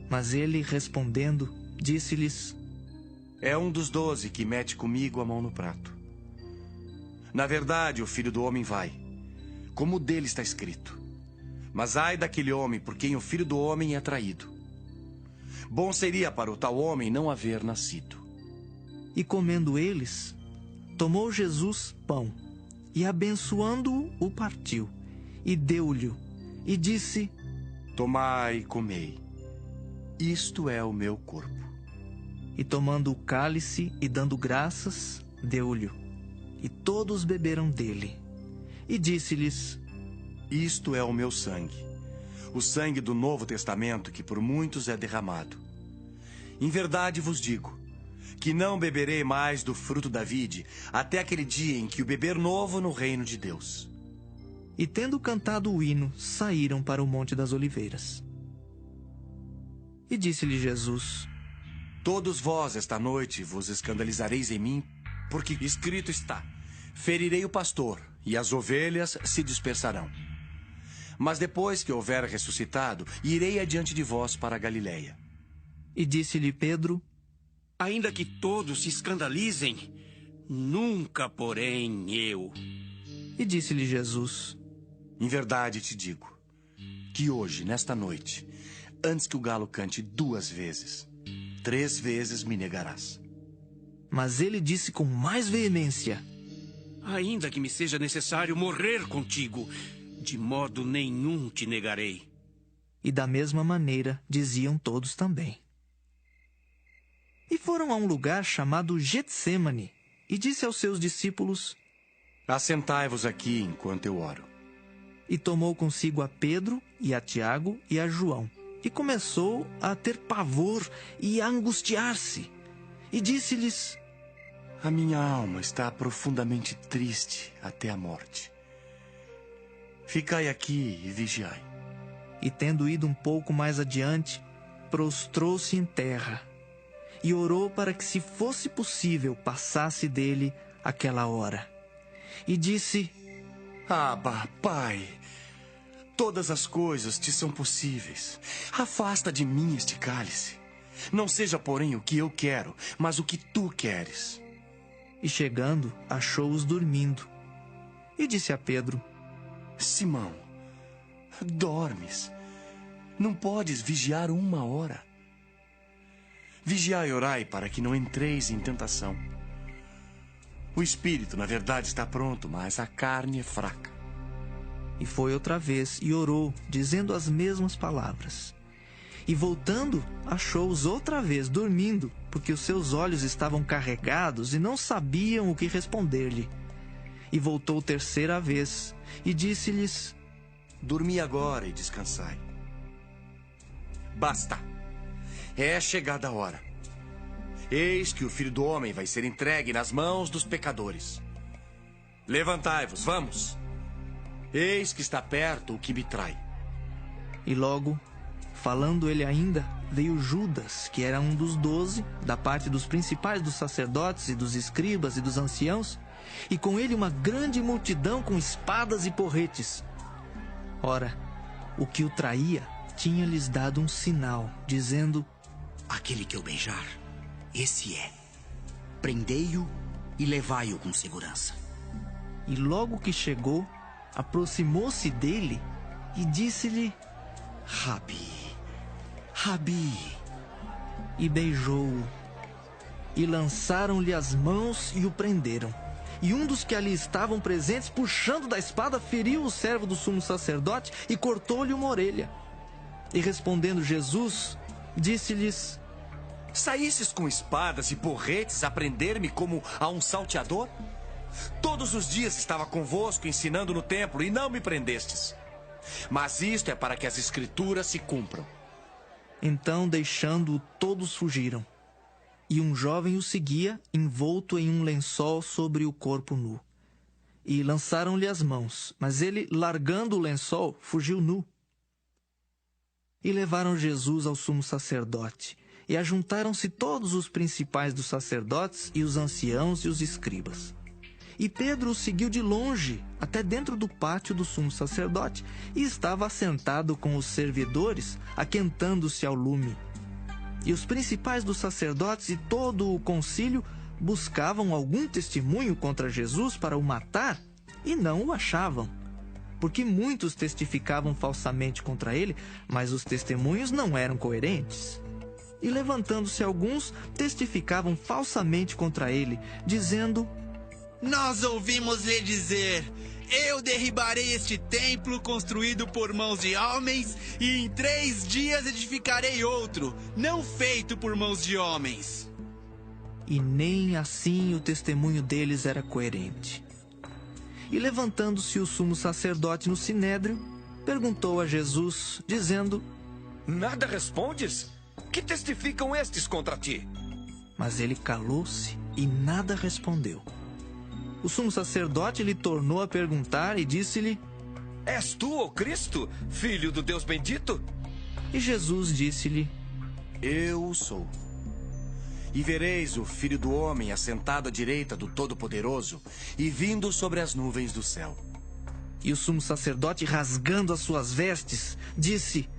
S1: Mas ele, respondendo, disse-lhes:
S5: É um dos 12 que mete comigo a mão no prato. Na verdade, o Filho do Homem vai, como dele está escrito. Mas ai daquele homem por quem o Filho do Homem é traído. Bom seria para o tal homem não haver nascido.
S1: E comendo eles, tomou Jesus pão, e abençoando-o, o partiu, e deu-lhe, e disse:
S5: Tomai e comei, isto é o meu corpo.
S1: E tomando o cálice e dando graças, deu-lhe, e todos beberam dele. E disse-lhes:
S5: Isto é o meu sangue, o sangue do Novo Testamento que por muitos é derramado. Em verdade vos digo, que não beberei mais do fruto da vide, até aquele dia em que o beber novo no reino de Deus.
S1: E tendo cantado o hino, saíram para o Monte das Oliveiras. E disse-lhe Jesus:
S5: Todos vós esta noite vos escandalizareis em mim, porque escrito está: Ferirei o pastor, e as ovelhas se dispersarão. Mas depois que houver ressuscitado, irei adiante de vós para a Galiléia.
S1: E disse-lhe Pedro:
S18: Ainda que todos se escandalizem, nunca, porém, eu.
S1: E disse-lhe Jesus:
S5: Em verdade te digo, que hoje, nesta noite, antes que o galo cante 2 vezes, 3 vezes me negarás.
S1: Mas ele disse com mais veemência:
S18: Ainda que me seja necessário morrer contigo, de modo nenhum te negarei.
S1: E da mesma maneira diziam todos também. E foram a um lugar chamado Getsêmani, e disse aos seus discípulos:
S5: Assentai-vos aqui enquanto eu oro.
S1: E tomou consigo a Pedro, e a Tiago, e a João, e começou a ter pavor e a angustiar-se. E disse-lhes:
S5: A minha alma está profundamente triste até a morte. Ficai aqui e vigiai.
S1: E tendo ido um pouco mais adiante, prostrou-se em terra, e orou para que, se fosse possível, passasse dele aquela hora. E disse:
S5: Abba, Pai, todas as coisas te são possíveis. Afasta de mim este cálice. Não seja, porém, o que eu quero, mas o que tu queres.
S1: E chegando, achou-os dormindo. E disse a Pedro:
S5: Simão, dormes? Não podes vigiar 1 hora? Vigiai e orai para que não entreis em tentação. O espírito, na verdade, está pronto, mas a carne é fraca.
S1: E foi outra vez e orou, dizendo as mesmas palavras. E voltando, achou-os outra vez dormindo, porque os seus olhos estavam carregados e não sabiam o que responder-lhe. E voltou 3ª vez e disse-lhes:
S5: Dormi agora e descansai. Basta. É chegada a hora. Eis que o Filho do Homem vai ser entregue nas mãos dos pecadores. Levantai-vos, vamos. Eis que está perto o que me trai.
S1: E logo, falando ele ainda, veio Judas, que era um dos 12, da parte dos principais dos sacerdotes e dos escribas e dos anciãos, e com ele uma grande multidão com espadas e porretes. Ora, o que o traía tinha-lhes dado um sinal, dizendo:
S15: aquele que eu beijar, esse é. Prendei-o e levai-o com segurança.
S1: E logo que chegou, aproximou-se dele e disse-lhe:
S15: Rabi, Rabi.
S1: E beijou-o. E lançaram-lhe as mãos e o prenderam. E um dos que ali estavam presentes, puxando da espada, feriu o servo do sumo sacerdote e cortou-lhe uma orelha. E respondendo Jesus, disse-lhes:
S5: saísses com espadas e porretes a prender-me como a um salteador? Todos os dias estava convosco ensinando no templo e não me prendestes. Mas isto é para que as escrituras se cumpram.
S1: Então, deixando-o, todos fugiram. E um jovem o seguia, envolto em um lençol sobre o corpo nu. E lançaram-lhe as mãos, mas ele, largando o lençol, fugiu nu. E levaram Jesus ao sumo sacerdote. E ajuntaram-se todos os principais dos sacerdotes e os anciãos e os escribas. E Pedro o seguiu de longe, até dentro do pátio do sumo sacerdote, e estava assentado com os servidores, aquentando-se ao lume. E os principais dos sacerdotes e todo o concílio buscavam algum testemunho contra Jesus para o matar, e não o achavam. Porque muitos testificavam falsamente contra ele, mas os testemunhos não eram coerentes. E levantando-se alguns, testificavam falsamente contra ele, dizendo:
S2: nós ouvimos lhe dizer: eu derribarei este templo construído por mãos de homens, e em 3 dias edificarei outro, não feito por mãos de homens.
S1: E nem assim o testemunho deles era coerente. E levantando-se o sumo sacerdote no sinédrio, perguntou a Jesus, dizendo:
S11: nada respondes? Que testificam estes contra ti?
S1: Mas ele calou-se e nada respondeu. O sumo sacerdote lhe tornou a perguntar e disse-lhe:
S11: és tu, o Cristo, filho do Deus bendito?
S1: E Jesus disse-lhe:
S5: eu o sou. E vereis o Filho do Homem assentado à direita do Todo-Poderoso e vindo sobre as nuvens do céu.
S1: E o sumo sacerdote, rasgando as suas vestes, disse: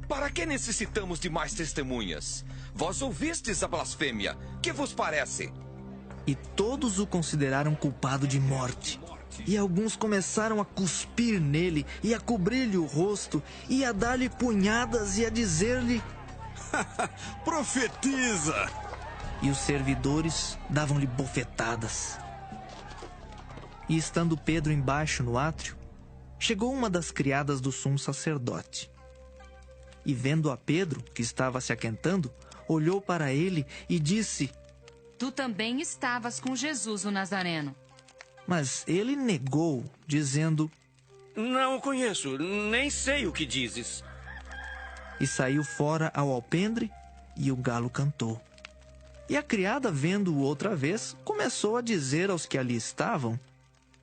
S11: para que necessitamos de mais testemunhas? Vós ouvistes a blasfêmia. Que vos parece?
S1: E todos o consideraram culpado de morte. E alguns começaram a cuspir nele, e a cobrir-lhe o rosto, e a dar-lhe punhadas, e a dizer-lhe:
S6: profetiza!
S1: E os servidores davam-lhe bofetadas. E estando Pedro embaixo no átrio, chegou uma das criadas do sumo sacerdote. E vendo a Pedro, que estava se aquentando, olhou para ele e disse:
S19: tu também estavas com Jesus o Nazareno.
S1: Mas ele negou, dizendo:
S18: não o conheço, nem sei o que dizes.
S1: E saiu fora ao alpendre, e o galo cantou. E a criada, vendo-o outra vez, começou a dizer aos que ali estavam: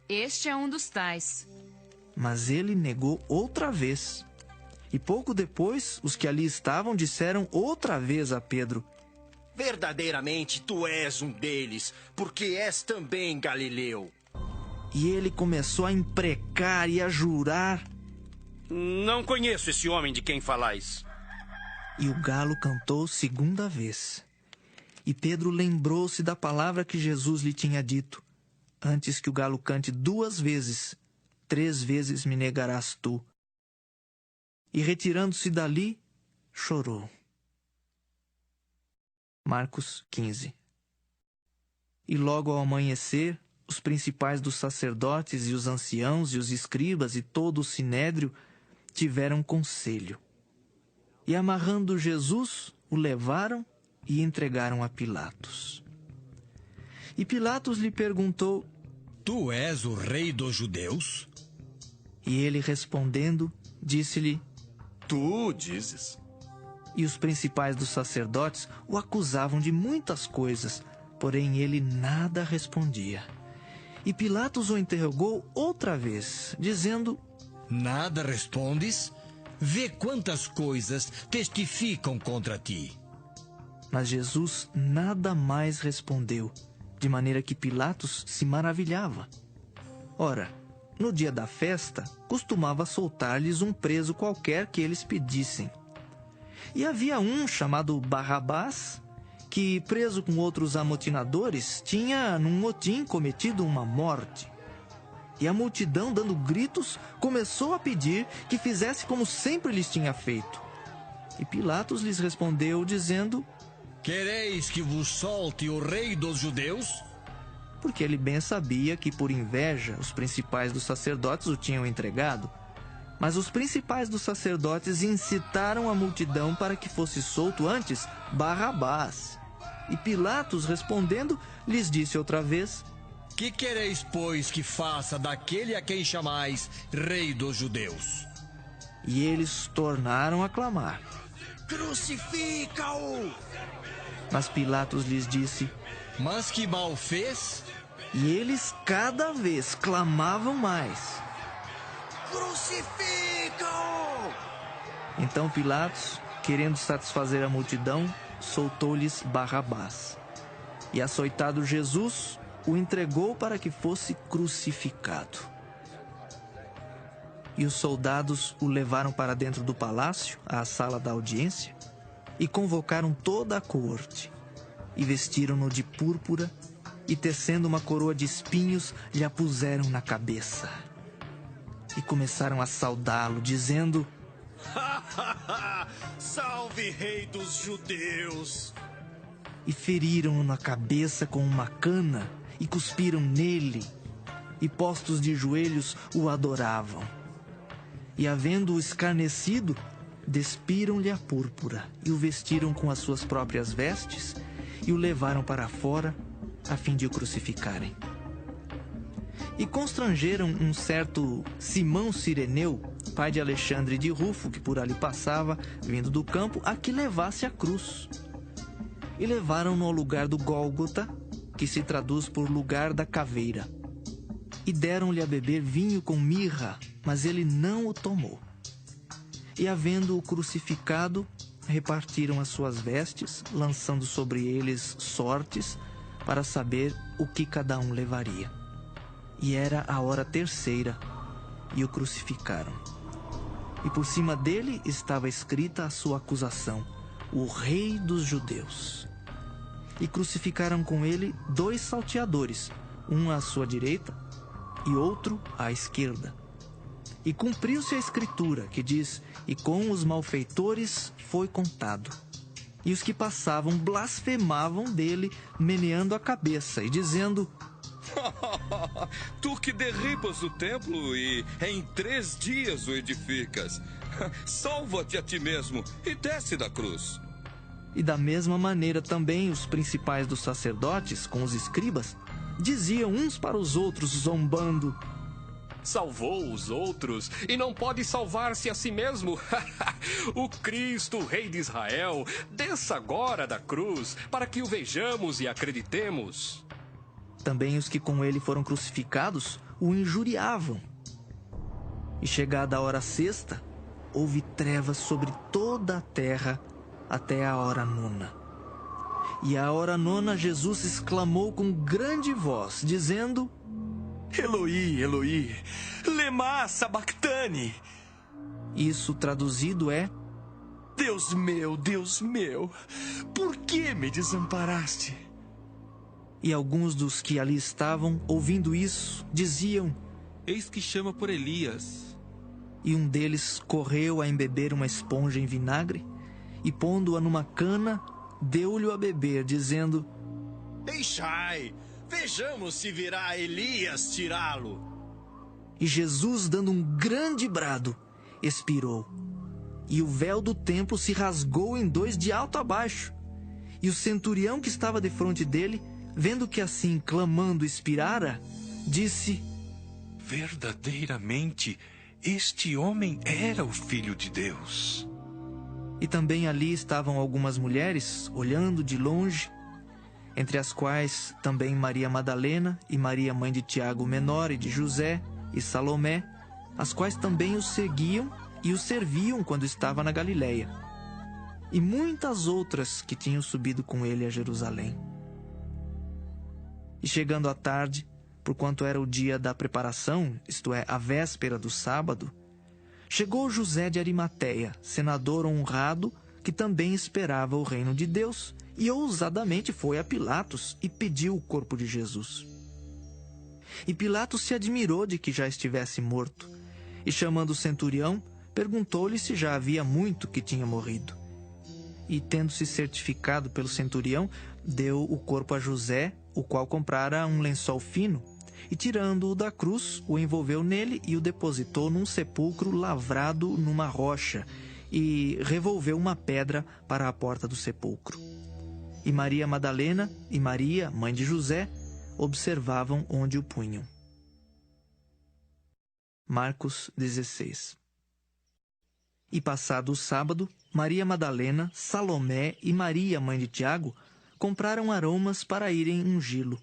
S19: este é um dos tais.
S1: Mas ele negou outra vez. E pouco depois, os que ali estavam disseram outra vez a Pedro:
S12: verdadeiramente tu és um deles, porque és também galileu.
S1: E ele começou a imprecar e a jurar:
S18: não conheço esse homem de quem falais.
S1: E o galo cantou segunda vez. E Pedro lembrou-se da palavra que Jesus lhe tinha dito: antes que o galo cante 2 vezes, 3 vezes me negarás tu. E retirando-se dali, chorou. Marcos 15. E logo ao amanhecer, os principais dos sacerdotes e os anciãos e os escribas e todo o sinédrio tiveram conselho. E amarrando Jesus, o levaram e entregaram a Pilatos. E Pilatos lhe perguntou:
S16: tu és o rei dos judeus?
S1: E ele respondendo, disse-lhe:
S5: tu dizes.
S1: E os principais dos sacerdotes o acusavam de muitas coisas, porém ele nada respondia. E Pilatos o interrogou outra vez, dizendo:
S16: nada respondes?
S9: Vê quantas coisas testificam contra ti.
S1: Mas Jesus nada mais respondeu, de maneira que Pilatos se maravilhava. Ora, no dia da festa, costumava soltar-lhes um preso qualquer que eles pedissem. E havia um chamado Barrabás, que, preso com outros amotinadores, tinha, num motim, cometido uma morte. E a multidão, dando gritos, começou a pedir que fizesse como sempre lhes tinha feito. E Pilatos lhes respondeu, dizendo:
S9: Quereis que vos solte o rei dos judeus?
S1: Porque ele bem sabia que, por inveja, os principais dos sacerdotes o tinham entregado. Mas os principais dos sacerdotes incitaram a multidão para que fosse solto antes Barrabás. E Pilatos, respondendo, lhes disse outra vez:
S9: Que quereis, pois, que faça daquele a quem chamais rei dos judeus?
S1: E eles tornaram a clamar:
S12: Crucifica-o!
S1: Mas Pilatos lhes disse:
S9: Mas que mal fez?
S1: E eles cada vez clamavam mais:
S12: Crucifica-o!
S1: Então Pilatos, querendo satisfazer a multidão, soltou-lhes Barrabás. E açoitado Jesus, o entregou para que fosse crucificado. E os soldados o levaram para dentro do palácio, à sala da audiência, e convocaram toda a corte, e vestiram-no de púrpura, e tecendo uma coroa de espinhos, lhe a puseram na cabeça. E começaram a saudá-lo, dizendo:
S6: Salve, rei dos judeus!
S1: E feriram-no na cabeça com uma cana, e cuspiram nele, e postos de joelhos o adoravam. E havendo-o escarnecido, despiram-lhe a púrpura, e o vestiram com as suas próprias vestes, e o levaram para fora, a fim de o crucificarem. E constrangeram um certo Simão Cireneu, pai de Alexandre de Rufo, que por ali passava, vindo do campo, a que levasse a cruz. E levaram-no ao lugar do Gólgota, que se traduz por lugar da caveira. E deram-lhe a beber vinho com mirra, mas ele não o tomou. E havendo-o crucificado, repartiram as suas vestes, lançando sobre eles sortes, para saber o que cada um levaria. E era a hora terceira, e o crucificaram. E por cima dele estava escrita a sua acusação: o Rei dos Judeus. E crucificaram com ele 2 salteadores, um à sua direita e outro à esquerda. E cumpriu-se a escritura, que diz: e com os malfeitores foi contado. E os que passavam blasfemavam dele, meneando a cabeça e dizendo:
S11: Tu que derribas o templo e em 3 dias o edificas, salva-te a ti mesmo e desce da cruz.
S1: E da mesma maneira também os principais dos sacerdotes, com os escribas, diziam uns para os outros, zombando:
S14: Salvou os outros e não pode salvar-se a si mesmo. O Cristo, o Rei de Israel, desça agora da cruz para que o vejamos e acreditemos.
S1: Também os que com ele foram crucificados o injuriavam. E chegada a hora sexta, houve trevas sobre toda a terra até a hora 9. E à hora 9 Jesus exclamou com grande voz, dizendo:
S6: Eloi, Eloi, lema sabachthani.
S1: Isso traduzido é:
S6: Deus meu, por que me desamparaste?
S1: E alguns dos que ali estavam, ouvindo isso, diziam:
S20: Eis que chama por Elias.
S1: E um deles correu a embeber uma esponja em vinagre, e pondo-a numa cana, deu-lhe a beber, dizendo:
S6: Deixai, vejamos se virá Elias tirá-lo.
S1: E Jesus, dando um grande brado, expirou. E o véu do templo se rasgou em 2 de alto a baixo. E o centurião que estava defronte dele, vendo que assim, clamando, expirara, disse:
S4: Verdadeiramente, este homem era o Filho de Deus.
S1: E também ali estavam algumas mulheres, olhando de longe, entre as quais também Maria Madalena e Maria, mãe de Tiago o Menor e de José, e Salomé, as quais também os seguiam e o serviam quando estava na Galileia, e muitas outras que tinham subido com ele a Jerusalém. E chegando à tarde, porquanto era o dia da preparação, isto é, a véspera do sábado, chegou José de Arimateia, senador honrado, que também esperava o reino de Deus, e ousadamente foi a Pilatos e pediu o corpo de Jesus. E Pilatos se admirou de que já estivesse morto, e chamando o centurião, perguntou-lhe se já havia muito que tinha morrido. E, tendo-se certificado pelo centurião, deu o corpo a José, o qual comprara um lençol fino, e tirando-o da cruz, o envolveu nele e o depositou num sepulcro lavrado numa rocha, e revolveu uma pedra para a porta do sepulcro. E Maria Madalena e Maria, mãe de José, observavam onde o punham. Marcos 16. E passado o sábado, Maria Madalena, Salomé e Maria, mãe de Tiago, compraram aromas para irem ungí-lo.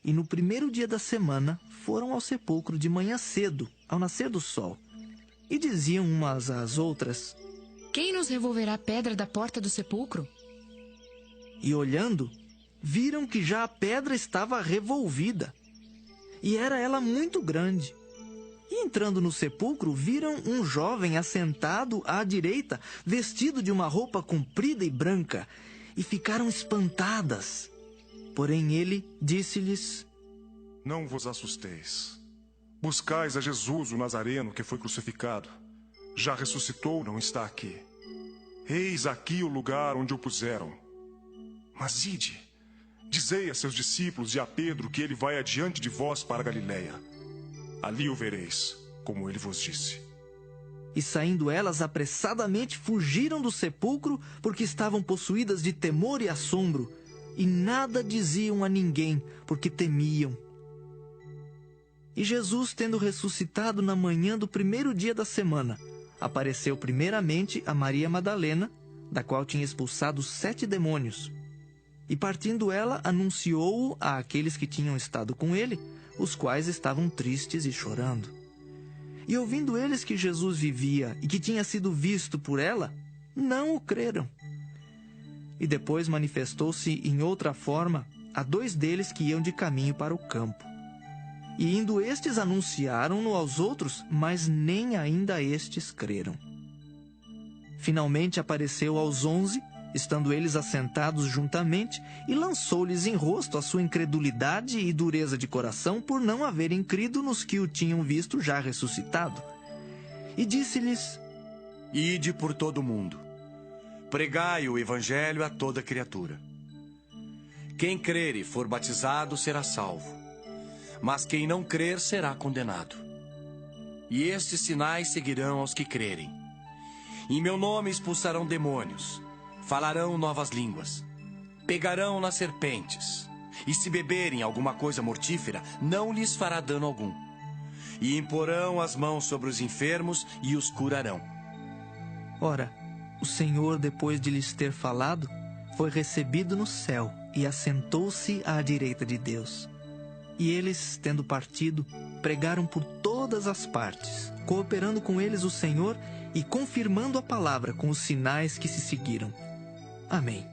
S1: E no primeiro dia da semana foram ao sepulcro de manhã cedo, ao nascer do sol. E diziam umas às outras:
S3: Quem nos revolverá a pedra da porta do sepulcro?
S1: E olhando, viram que já a pedra estava revolvida, e era ela muito grande. E entrando no sepulcro, viram um jovem assentado à direita, vestido de uma roupa comprida e branca, e ficaram espantadas. Porém ele disse-lhes:
S22: Não vos assusteis. Buscais a Jesus, o Nazareno, que foi crucificado. Já ressuscitou, não está aqui. Eis aqui o lugar onde o puseram. Mas ide, dizei a seus discípulos e a Pedro que ele vai adiante de vós para a Galileia. Ali o vereis, como ele vos disse.
S1: E saindo elas apressadamente fugiram do sepulcro, porque estavam possuídas de temor e assombro, e nada diziam a ninguém, porque temiam. E Jesus, tendo ressuscitado na manhã do primeiro dia da semana, apareceu primeiramente a Maria Madalena, da qual tinha expulsado 7 demônios. E partindo ela, anunciou-o a aqueles que tinham estado com ele, os quais estavam tristes e chorando. E ouvindo eles que Jesus vivia e que tinha sido visto por ela, não o creram. E depois manifestou-se em outra forma a 2 deles que iam de caminho para o campo. E indo estes anunciaram-no aos outros, mas nem ainda estes creram. Finalmente apareceu aos 11, estando eles assentados juntamente, e lançou-lhes em rosto a sua incredulidade e dureza de coração por não haverem crido nos que o tinham visto já ressuscitado. E disse-lhes:
S5: Ide por todo o mundo, pregai o evangelho a toda criatura. Quem crer e for batizado será salvo, mas quem não crer será condenado. E estes sinais seguirão aos que crerem. Em meu nome expulsarão demônios, falarão novas línguas, pegarão nas serpentes, e se beberem alguma coisa mortífera, não lhes fará dano algum. E imporão as mãos sobre os enfermos e os curarão.
S1: Ora, o Senhor, depois de lhes ter falado, foi recebido no céu e assentou-se à direita de Deus. E eles, tendo partido, pregaram por todas as partes, cooperando com eles o Senhor e confirmando a palavra com os sinais que se seguiram. Amém.